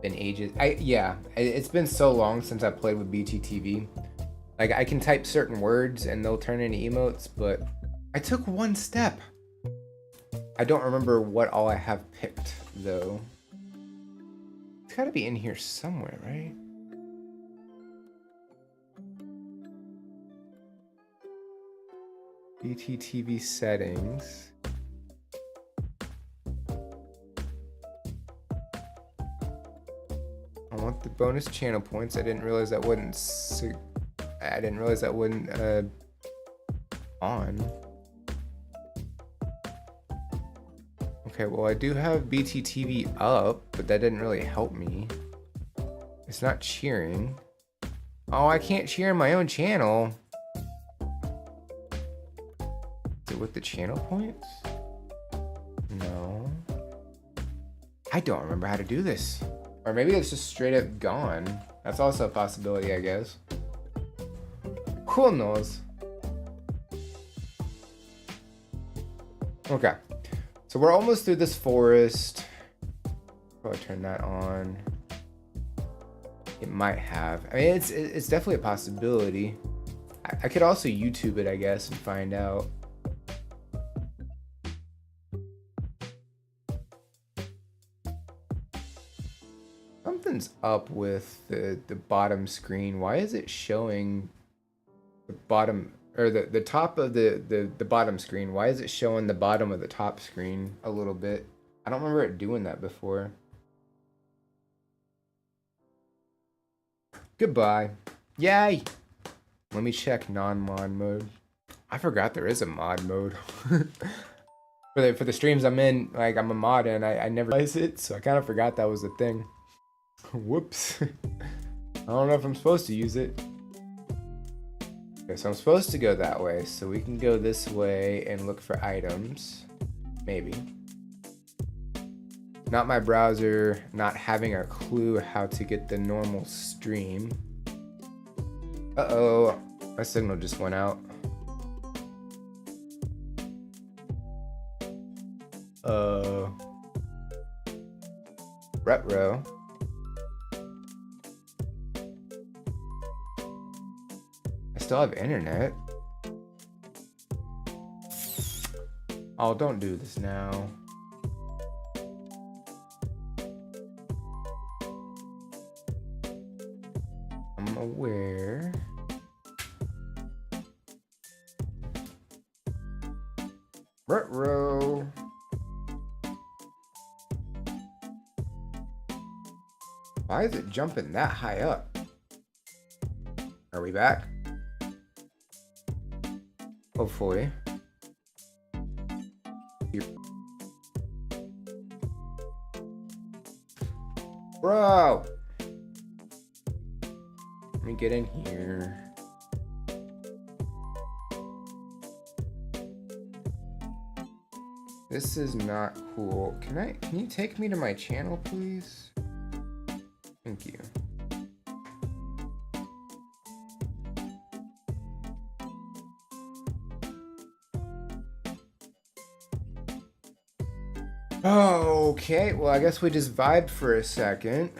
Been ages. Yeah, it's been so long since I played with BTTV. Like, I can type certain words and they'll turn into emotes, but I took 1 step. I don't remember what all I have picked though. It's gotta be in here somewhere, right? BTTV settings. I want the bonus channel points. I didn't realize that wouldn't on. Okay, well I do have BTTV up, but that didn't really help me. It's not cheering. Oh, I can't cheer my own channel. Is it with the channel points? No. I don't remember how to do this. Or maybe it's just straight up gone. That's also a possibility, I guess. Who knows? Okay. So we're almost through this forest. Probably turn that on. It might have. I mean, it's definitely a possibility. I could also YouTube it, I guess, and find out. Something's up with the bottom screen. Why is it showing the bottom, or the top of the bottom screen? Why is it showing the bottom of the top screen a little bit? I don't remember it doing that before. Goodbye. Yay! Let me check non-mod mode. I forgot there is a mod mode. For the streams I'm in, like, I'm a mod and I never realized it, so I kind of forgot that was a thing. Whoops. I don't know if I'm supposed to use it. Okay, so I'm supposed to go that way, so we can go this way and look for items. Maybe. Not my browser not having a clue how to get the normal stream. Uh-oh, my signal just went out. Retro. I still have internet. Oh, don't do this now. I'm aware. Retro. Why is it jumping that high up? Are we back? Hopefully. Bro! Let me get in here. This is not cool. Can you take me to my channel, please? Thank you. Okay, well, I guess we just vibed for a second.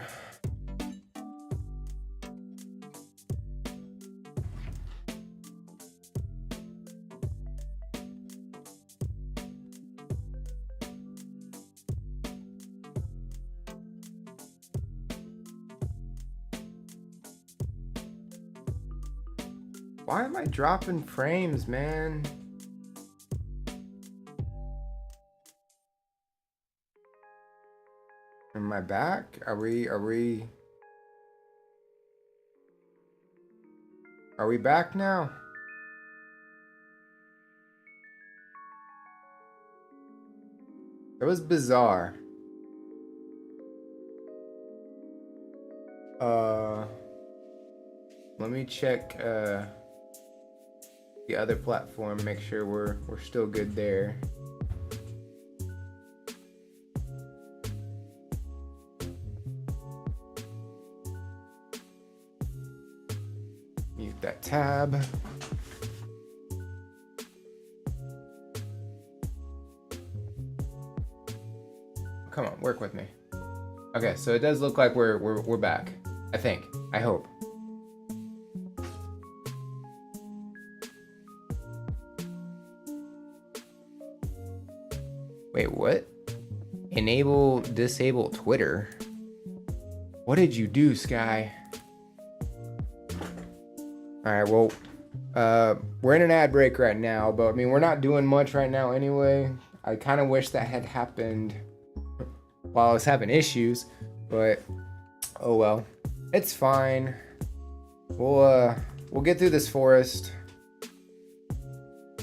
Why am I dropping frames, man? Am I back? Are we back now? It was bizarre. Let me check the other platform, make sure we're still good there. Mute that tab. Come on, work with me. Okay, so it does look like we're back. I think. I hope. Wait, what? Disable Twitter? What did you do, Sky? Alright, well, we're in an ad break right now, but I mean, we're not doing much right now anyway. I kind of wish that had happened while I was having issues, but oh well. It's fine. We'll get through this forest.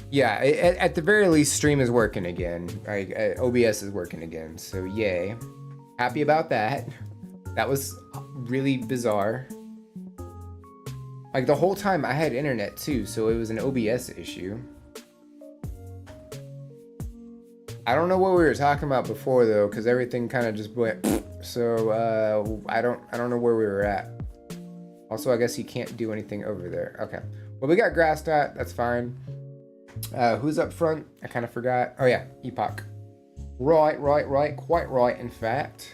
Yeah, at the very least, stream is working again. OBS is working again, so yay. Happy about that. That was really bizarre. Like, the whole time I had internet too, so it was an OBS issue. I don't know what we were talking about before though, because everything kind of just went. So I don't know where we were at. Also, I guess you can't do anything over there. Okay. Well, we got grass dot. That's fine. Who's up front? I kind of forgot. Oh yeah, Epoch. Right. Quite right, in fact.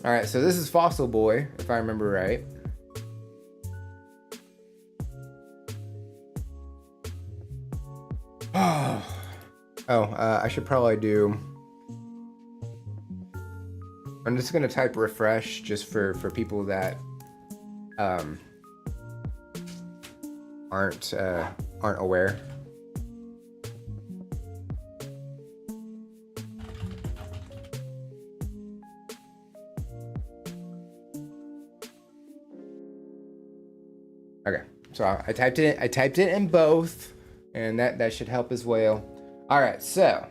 All right. So this is Fossil Boy, if I remember right. I should probably do. I'm just gonna type refresh just for people that aren't aware. Okay, so I typed it in both, and that should help as well. All right, so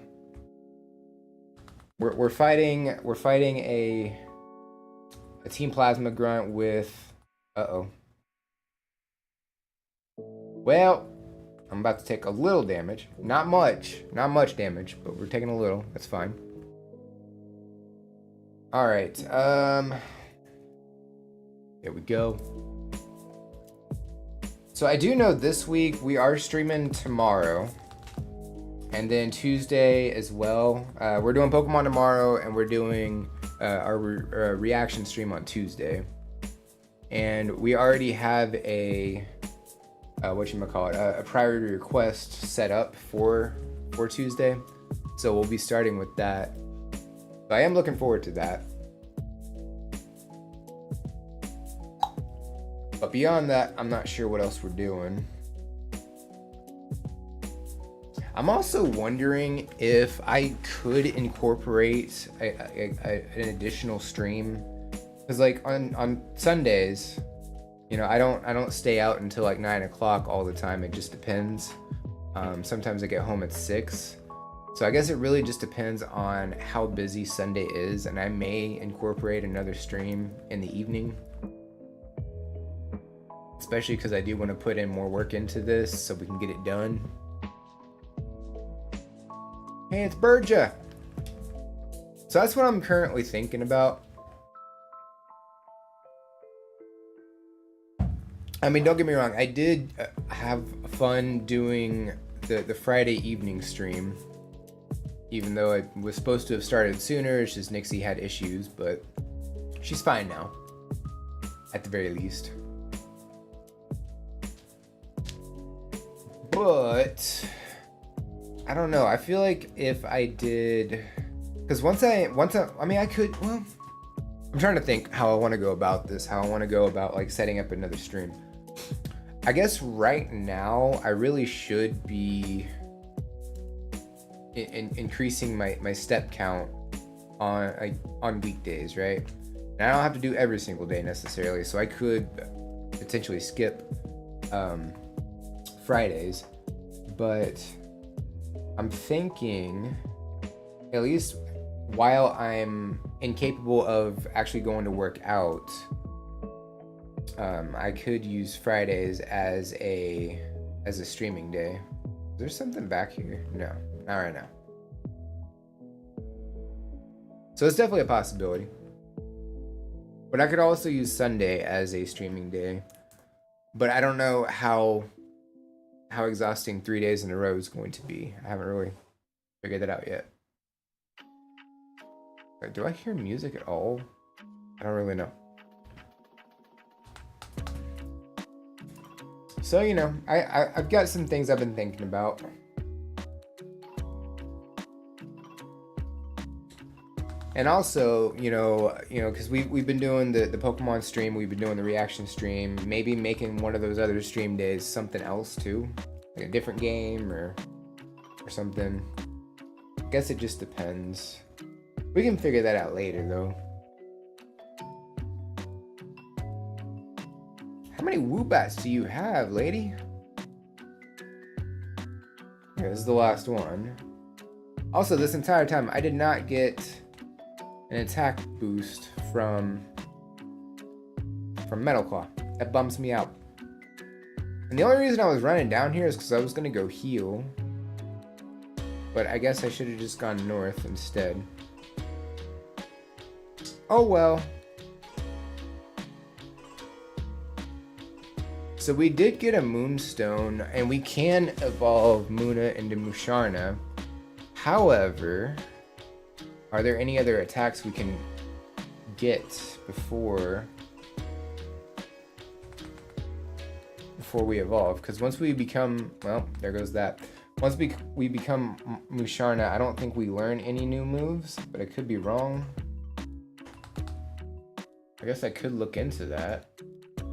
we're fighting a Team Plasma Grunt with Well, I'm about to take a little damage. Not much damage, but we're taking a little. That's fine. All right. There we go. So I do know this week we are streaming tomorrow. And then Tuesday as well. We're doing Pokemon tomorrow, and we're doing our reaction stream on Tuesday. And we already have a a priority request set up for Tuesday. So we'll be starting with that. So I am looking forward to that. But beyond that, I'm not sure what else we're doing. I'm also wondering if I could incorporate an additional stream, because like on Sundays, you know, I don't stay out until like 9 o'clock all the time. It just depends. Sometimes I get home at 6, so I guess it really just depends on how busy Sunday is, and I may incorporate another stream in the evening, especially because I do want to put in more work into this so we can get it done. Hey, it's Burja. So that's what I'm currently thinking about. I mean, don't get me wrong. I did have fun doing the Friday evening stream, even though I was supposed to have started sooner. It's just Nixie had issues, but she's fine now, at the very least. But I don't know. I feel like if I did, because I could. Well, I'm trying to think how I want to go about this. How I want to go about like setting up another stream. I guess right now I really should be increasing my step count on weekdays, right? And I don't have to do every single day necessarily, so I could potentially skip Fridays, but I'm thinking, at least while I'm incapable of actually going to work out, I could use Fridays as a streaming day. Is there something back here? No, not right now. So it's definitely a possibility. But I could also use Sunday as a streaming day. But I don't know how exhausting 3 days in a row is going to be. I haven't really figured that out yet. Wait, do I hear music at all? I don't really know. So, you know, I've got some things I've been thinking about. And also, you know, because we've been doing the Pokemon stream, we've been doing the reaction stream, maybe making one of those other stream days something else too, like a different game or something. I guess it just depends. We can figure that out later though. How many Woobats do you have, lady? Okay, this is the last one. Also, this entire time I did not get an attack boost from Metal Claw. That bums me out. And the only reason I was running down here is because I was gonna go heal, but I guess I should have just gone north instead. Oh well. So we did get a Moonstone, and we can evolve Muna into Musharna. However, are there any other attacks we can get before we evolve? Because once we become, well, there goes that. Once we become Musharna, I don't think we learn any new moves, but I could be wrong. I guess I could look into that.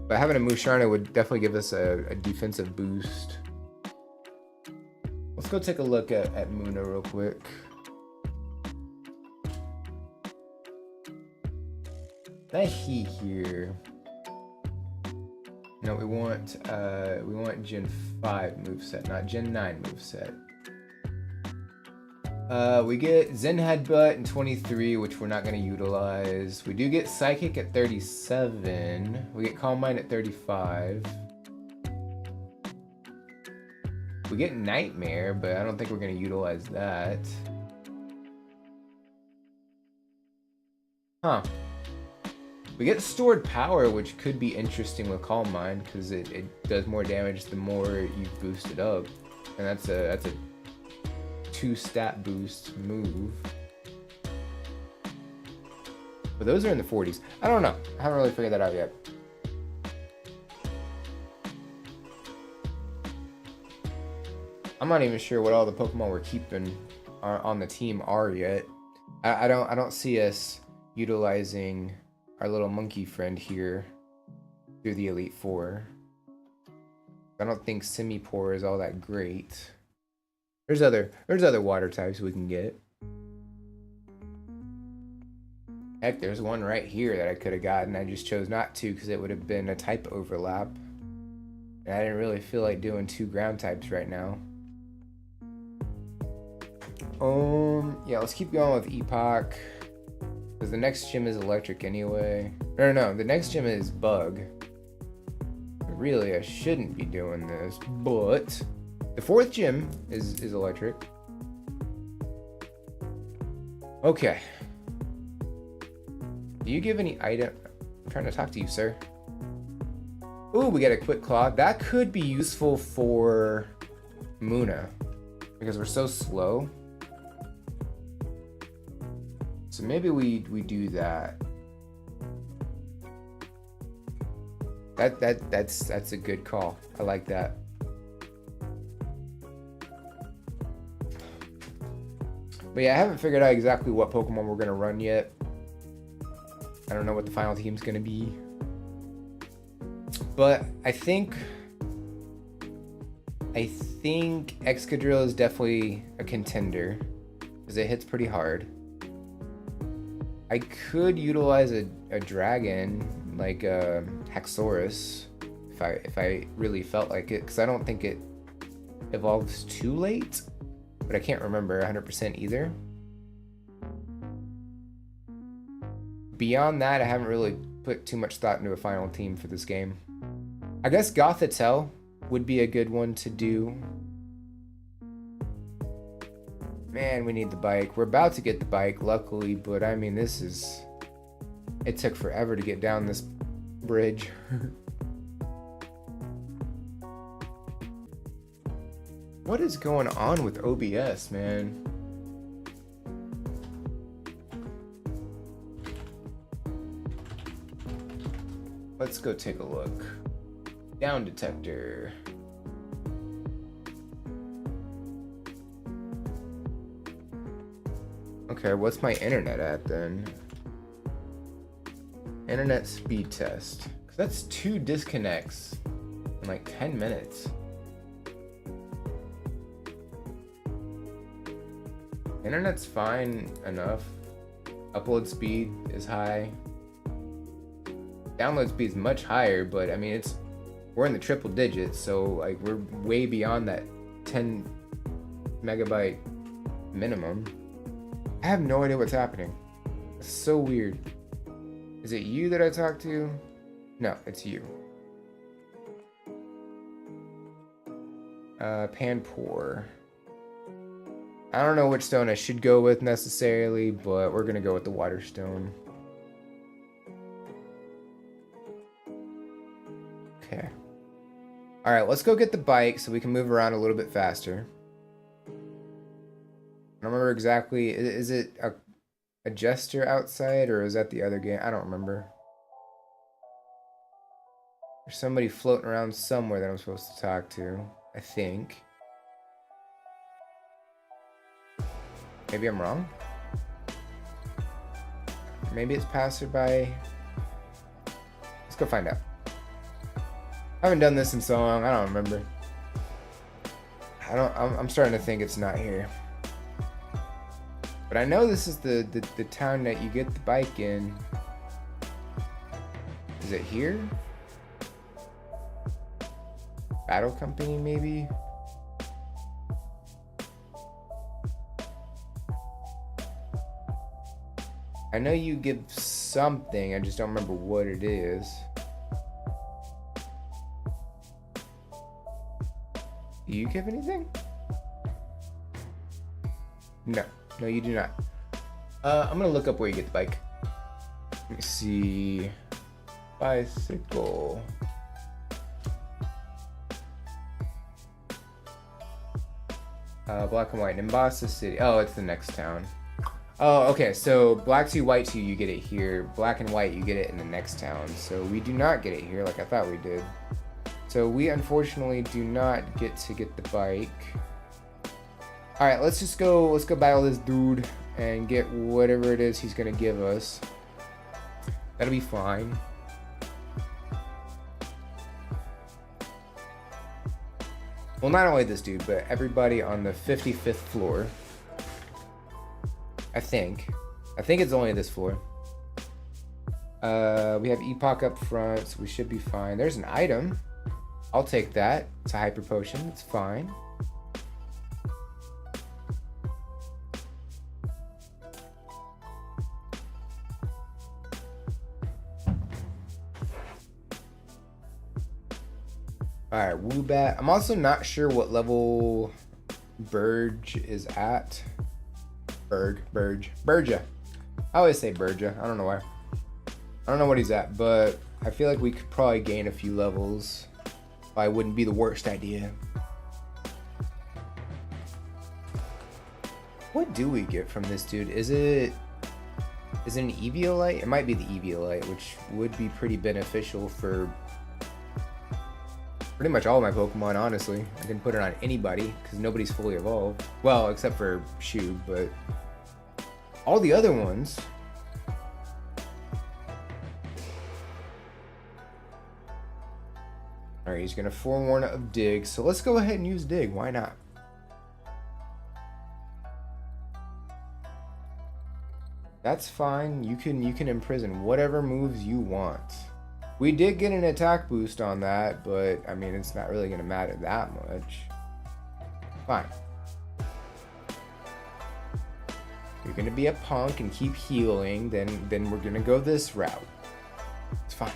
But having a Musharna would definitely give us a defensive boost. Let's go take a look at Muna real quick. That he here. No, we want Gen 5 moveset, not Gen 9 moveset. We get Zen Headbutt in 23, which we're not going to utilize. We do get Psychic at 37. We get Calm Mind at 35. We get Nightmare, but I don't think we're going to utilize that. Huh. We get stored power, which could be interesting with Calm Mind, because it does more damage the more you boost it up. And that's a 2-stat boost move. But those are in the 40s. I don't know. I haven't really figured that out yet. I'm not even sure what all the Pokemon we're keeping on the team are yet. I don't see us utilizing our little monkey friend here through the Elite Four. I don't think Simipour is all that great. There's other water types we can get. Heck, there's one right here that I could have gotten. I just chose not to because it would have been a type overlap. And I didn't really feel like doing 2 ground types right now. Yeah, let's keep going with Epoch. Because the next gym is electric anyway. No, the next gym is bug. Really, I shouldn't be doing this, but the 4th gym is electric. Okay. Do you give any item? I'm trying to talk to you, sir. Ooh, we got a quick claw. That could be useful for Muna because we're so slow. So maybe we do that. That's a good call. I like that. But yeah, I haven't figured out exactly what Pokemon we're gonna run yet. I don't know what the final team's gonna be. But I think Excadrill is definitely a contender because it hits pretty hard. I could utilize a dragon like a Haxorus if I really felt like it, because I don't think it evolves too late, but I can't remember 100% either. Beyond that, I haven't really put too much thought into a final team for this game. I guess Gothitelle would be a good one to do. Man, we need the bike. We're about to get the bike, luckily, but I mean, it took forever to get down this bridge. What is going on with OBS, man? Let's go take a look. Down detector. Okay, what's my internet at then? Internet speed test. 'Cause that's 2 disconnects in like 10 minutes. Internet's fine enough. Upload speed is high. Download speed is much higher, but I mean we're in the triple digits, so like we're way beyond that 10 megabyte minimum. I have no idea what's happening. It's so weird. Is it you that I talked to? No, it's you. Panpour. I don't know which stone I should go with necessarily, but we're gonna go with the water stone. Okay. Alright, let's go get the bike so we can move around a little bit faster. I don't remember exactly. Is it a jester outside, or is that the other game? I don't remember. There's somebody floating around somewhere that I'm supposed to talk to, I think. Maybe I'm wrong. Maybe it's passerby. Let's go find out. I haven't done this in so long, I don't remember. I'm starting to think it's not here. But I know this is the town that you get the bike in. Is it here? Battle Company, maybe? I know you give something, I just don't remember what it is. Do you give anything? No. No, you do not. I'm gonna look up where you get the bike. Let me see. Bicycle. Black and white. Nimbasa City. Oh, it's the next town. Oh, okay. So black 2, white 2, you get it here. Black and white, you get it in the next town. So we do not get it here like I thought we did. So we unfortunately do not get to get the bike. All right, let's go battle this dude and get whatever it is he's gonna give us. That'll be fine. Well, not only this dude, but everybody on the 55th floor. I think it's only this floor. We have Epoch up front, so we should be fine. There's an item. I'll take that. It's a hyper potion. It's fine. Alright, Woobat. I'm also not sure what level Burge is at. Burja. I always say Burja. I don't know why. I don't know what he's at, but I feel like we could probably gain a few levels. Probably wouldn't be the worst idea. What do we get from this dude? Is it an Eviolite? It might be the Eviolite, which would be pretty beneficial for pretty much all of my Pokemon, honestly. I can put it on anybody because nobody's fully evolved. Well, except for Shu, but all the other ones. Alright, he's gonna forewarn of Dig, so let's go ahead and use Dig. Why not? That's fine. You can imprison whatever moves you want. We did get an attack boost on that, but I mean, it's not really gonna matter that much. Fine. You're gonna be a punk and keep healing, then we're gonna go this route. It's fine.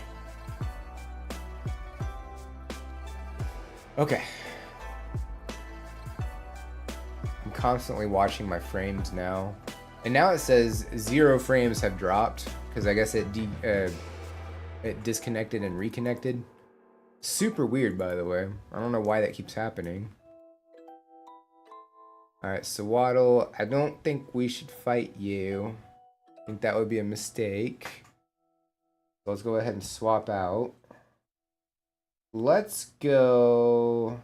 Okay. I'm constantly watching my frames now. And now it says 0 frames have dropped, because I guess it disconnected and reconnected. Super weird, by the way. I don't know why that keeps happening. Alright, Sawaddle, I don't think we should fight you. I think that would be a mistake. So let's go ahead and swap out. Let's go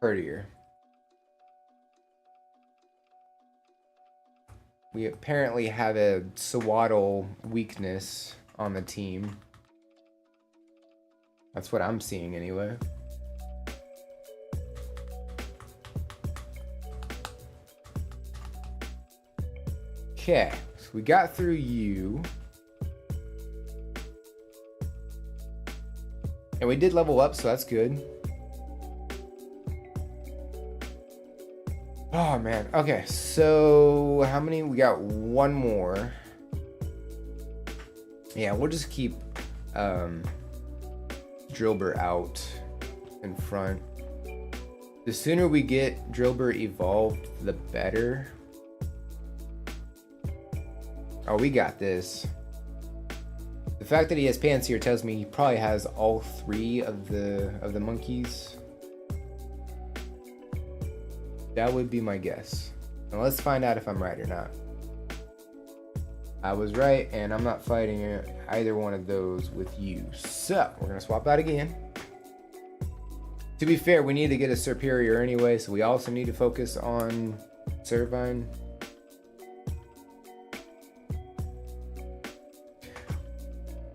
Herdier. We apparently have a Sawaddle weakness on the team. That's what I'm seeing anyway. Okay, so we got through you. And we did level up, so that's good. Oh man, okay, so how many? We got one more. Yeah, we'll just keep Drillbur out in front. The sooner we get Drillbur evolved, the better. Oh, we got this. The fact that he has Pansear tells me he probably has all 3 of the monkeys. That would be my guess. Now let's find out if I'm right or not. I was right, and I'm not fighting either one of those with you. So, we're gonna swap out again. To be fair, we need to get a Superior anyway, so we also need to focus on Servine.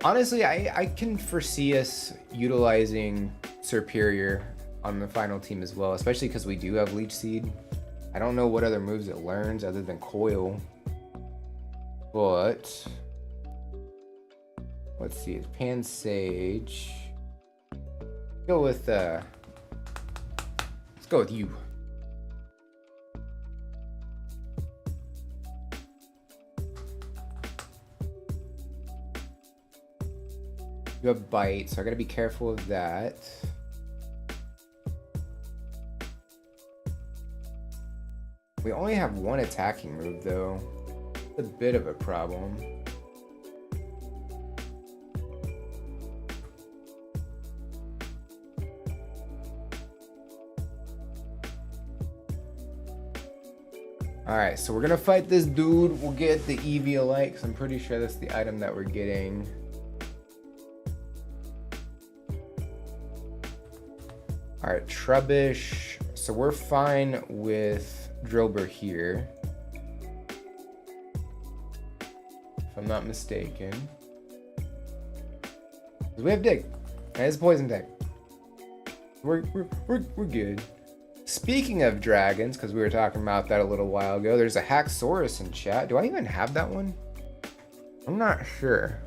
Honestly, I can foresee us utilizing Superior on the final team as well, especially because we do have Leech Seed. I don't know what other moves it learns other than Coil. But let's see, it's Pansage. Let's go with you. You have Bite, so I gotta be careful of that. We only have one attacking move though. It's a bit of a problem. Alright, so we're gonna fight this dude. We'll get the Eviolite, because I'm pretty sure that's the item that we're getting. Alright, Trubbish. So we're fine with Drillbur here, if I'm not mistaken. We have Dig. And it's Poison Dig. We're good. Speaking of dragons, because we were talking about that a little while ago, there's a Haxorus in chat. Do I even have that one? I'm not sure.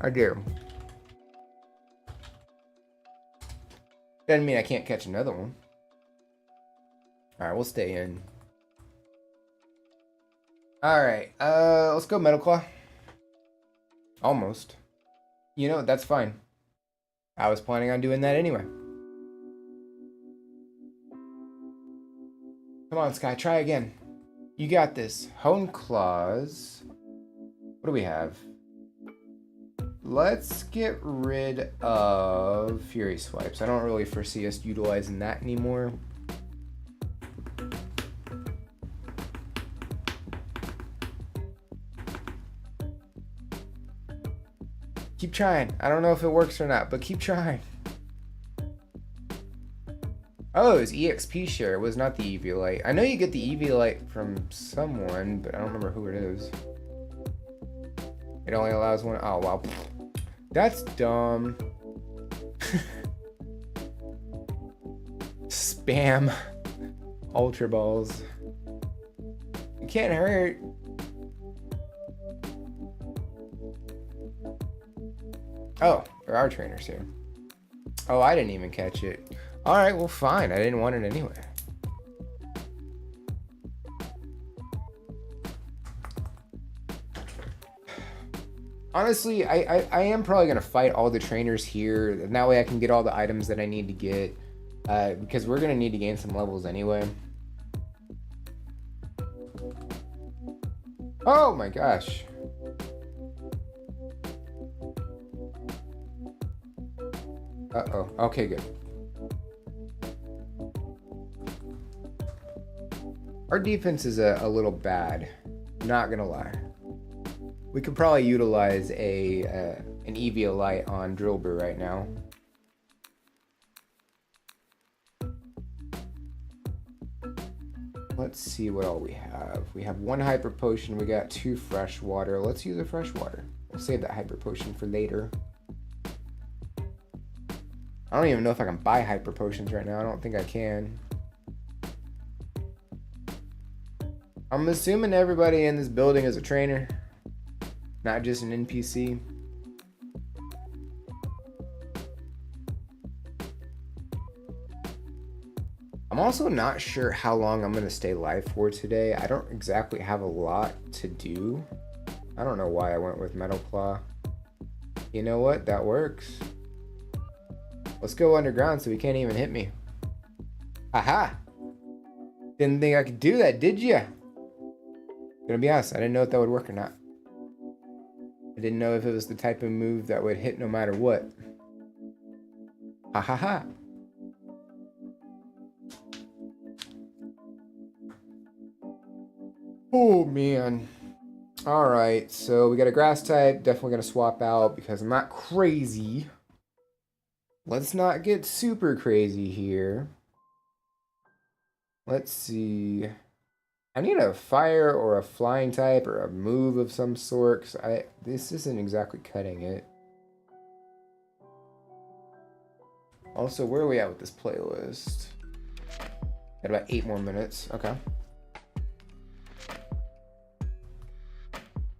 I do. Doesn't mean I can't catch another one. Alright, we'll stay in. Alright, let's go Metal Claw. Almost. You know, that's fine. I was planning on doing that anyway. Come on, Sky, try again. You got this. Hone Claws. What do we have? Let's get rid of Fury Swipes. I don't really foresee us utilizing that anymore. Keep trying. I don't know if it works or not, but keep trying. Oh, it was EXP share. It was not the Eviolite. I know you get the Eviolite from someone, but I don't remember who it is. It only allows one. Oh, wow. That's dumb. Spam. Ultra Balls. It can't hurt. Oh, there are trainers here. Oh, I didn't even catch it. Alright, well fine. I didn't want it anyway. Honestly, I am probably going to fight all the trainers here. And that way I can get all the items that I need to get. Because we're going to need to gain some levels anyway. Oh my gosh. Uh-oh. Okay, good. Our defense is a little bad. Not gonna lie. We could probably utilize an Eviolite on Drillbur right now. Let's see what all we have. We have one Hyper Potion. We got 2 Fresh Water. Let's use a Fresh Water. We'll save that Hyper Potion for later. I don't even know if I can buy Hyper Potions right now. I don't think I can. I'm assuming everybody in this building is a trainer, not just an NPC. I'm also not sure how long I'm going to stay live for today. I don't exactly have a lot to do. I don't know why I went with Metal Claw. You know what? That works. Let's go underground so he can't even hit me. Aha! Didn't think I could do that, did ya? Gonna be honest, I didn't know if that would work or not. I didn't know if it was the type of move that would hit no matter what. Ha ha ha. Oh man. Alright, so we got a grass type. Definitely gonna swap out because I'm not crazy. Let's not get super crazy here. Let's see. I need a fire or a flying type or a move of some sort. 'Cause this isn't exactly cutting it. Also, where are we at with this playlist? Got about 8 more minutes. Okay.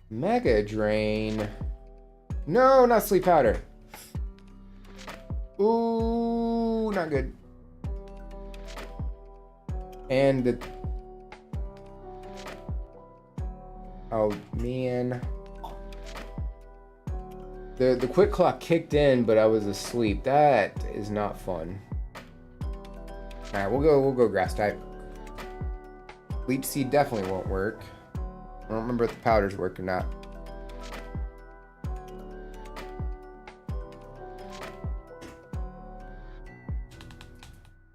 Mega Drain. No, not Sleep Powder. Ooh, not good. And the... Oh, man. The quick clock kicked in, but I was asleep. That is not fun. Alright, we'll go grass type. Leech Seed definitely won't work. I don't remember if the powders work or not.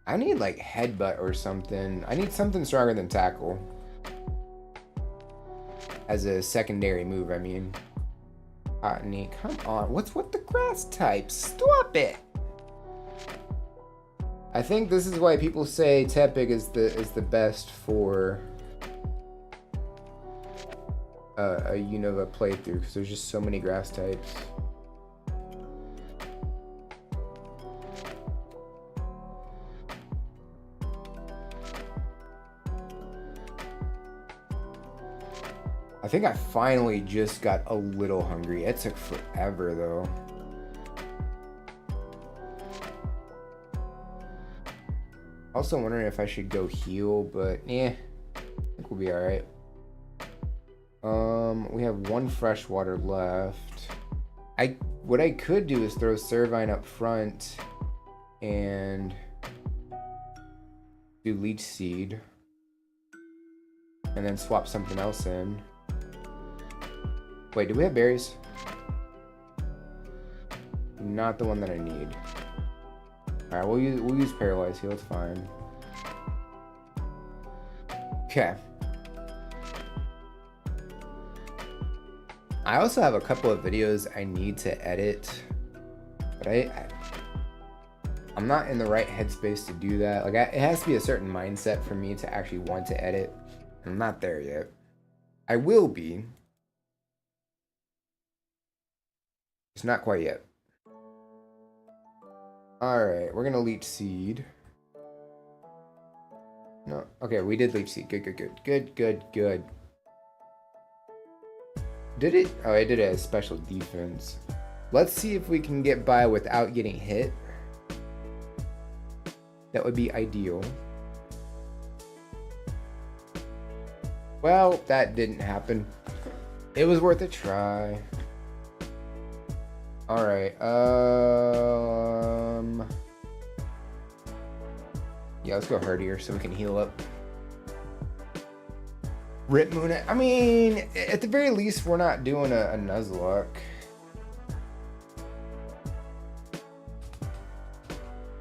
I need like headbutt or something. I need something stronger than tackle. As a secondary move, I mean. Botany, come on. What's with the grass types? Stop it! I think this is why people say Tepig is the best for a Unova playthrough, because there's just so many grass types. I think I finally just got a little hungry. It took forever though. Also wondering if I should go heal, but yeah, I think we'll be alright. We have one freshwater left. What I could do is throw Servine up front and do Leech Seed. And then swap something else in. Wait, do we have berries? Not the one that I need. Alright, we'll use Paralyze Heal, it's fine. Okay. I also have a couple of videos I need to edit, but I'm not in the right headspace to do that. Like, it has to be a certain mindset for me to actually want to edit. I'm not there yet. I will be. It's not quite yet. Alright, we're gonna Leech Seed. No, okay, we did Leech Seed. Good. Did it? Oh, it did a special defense. Let's see if we can get by without getting hit. That would be ideal. Well, that didn't happen. It was worth a try. Alright, yeah, let's go Herdier so we can heal up. Rip Moon, I mean, at the very least, we're not doing a Nuzlocke.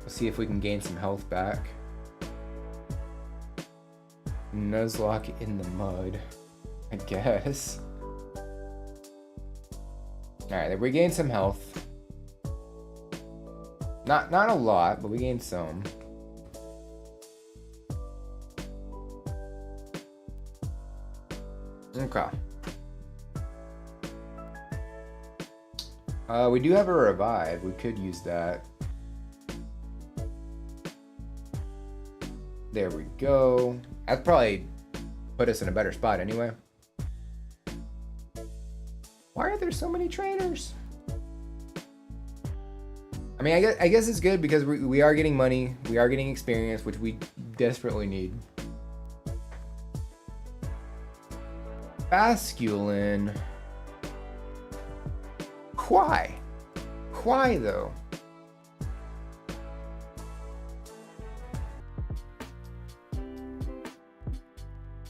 Let's see if we can gain some health back. Nuzlocke in the mud, I guess. Alright, we gained some health. Not a lot, but we gained some. Okay. We do have a revive. We could use that. There we go. That'd probably put us in a better spot anyway. Why are there so many trainers? I mean, I guess it's good because we are getting money. We are getting experience, which we desperately need. Basculin. Why? Why though?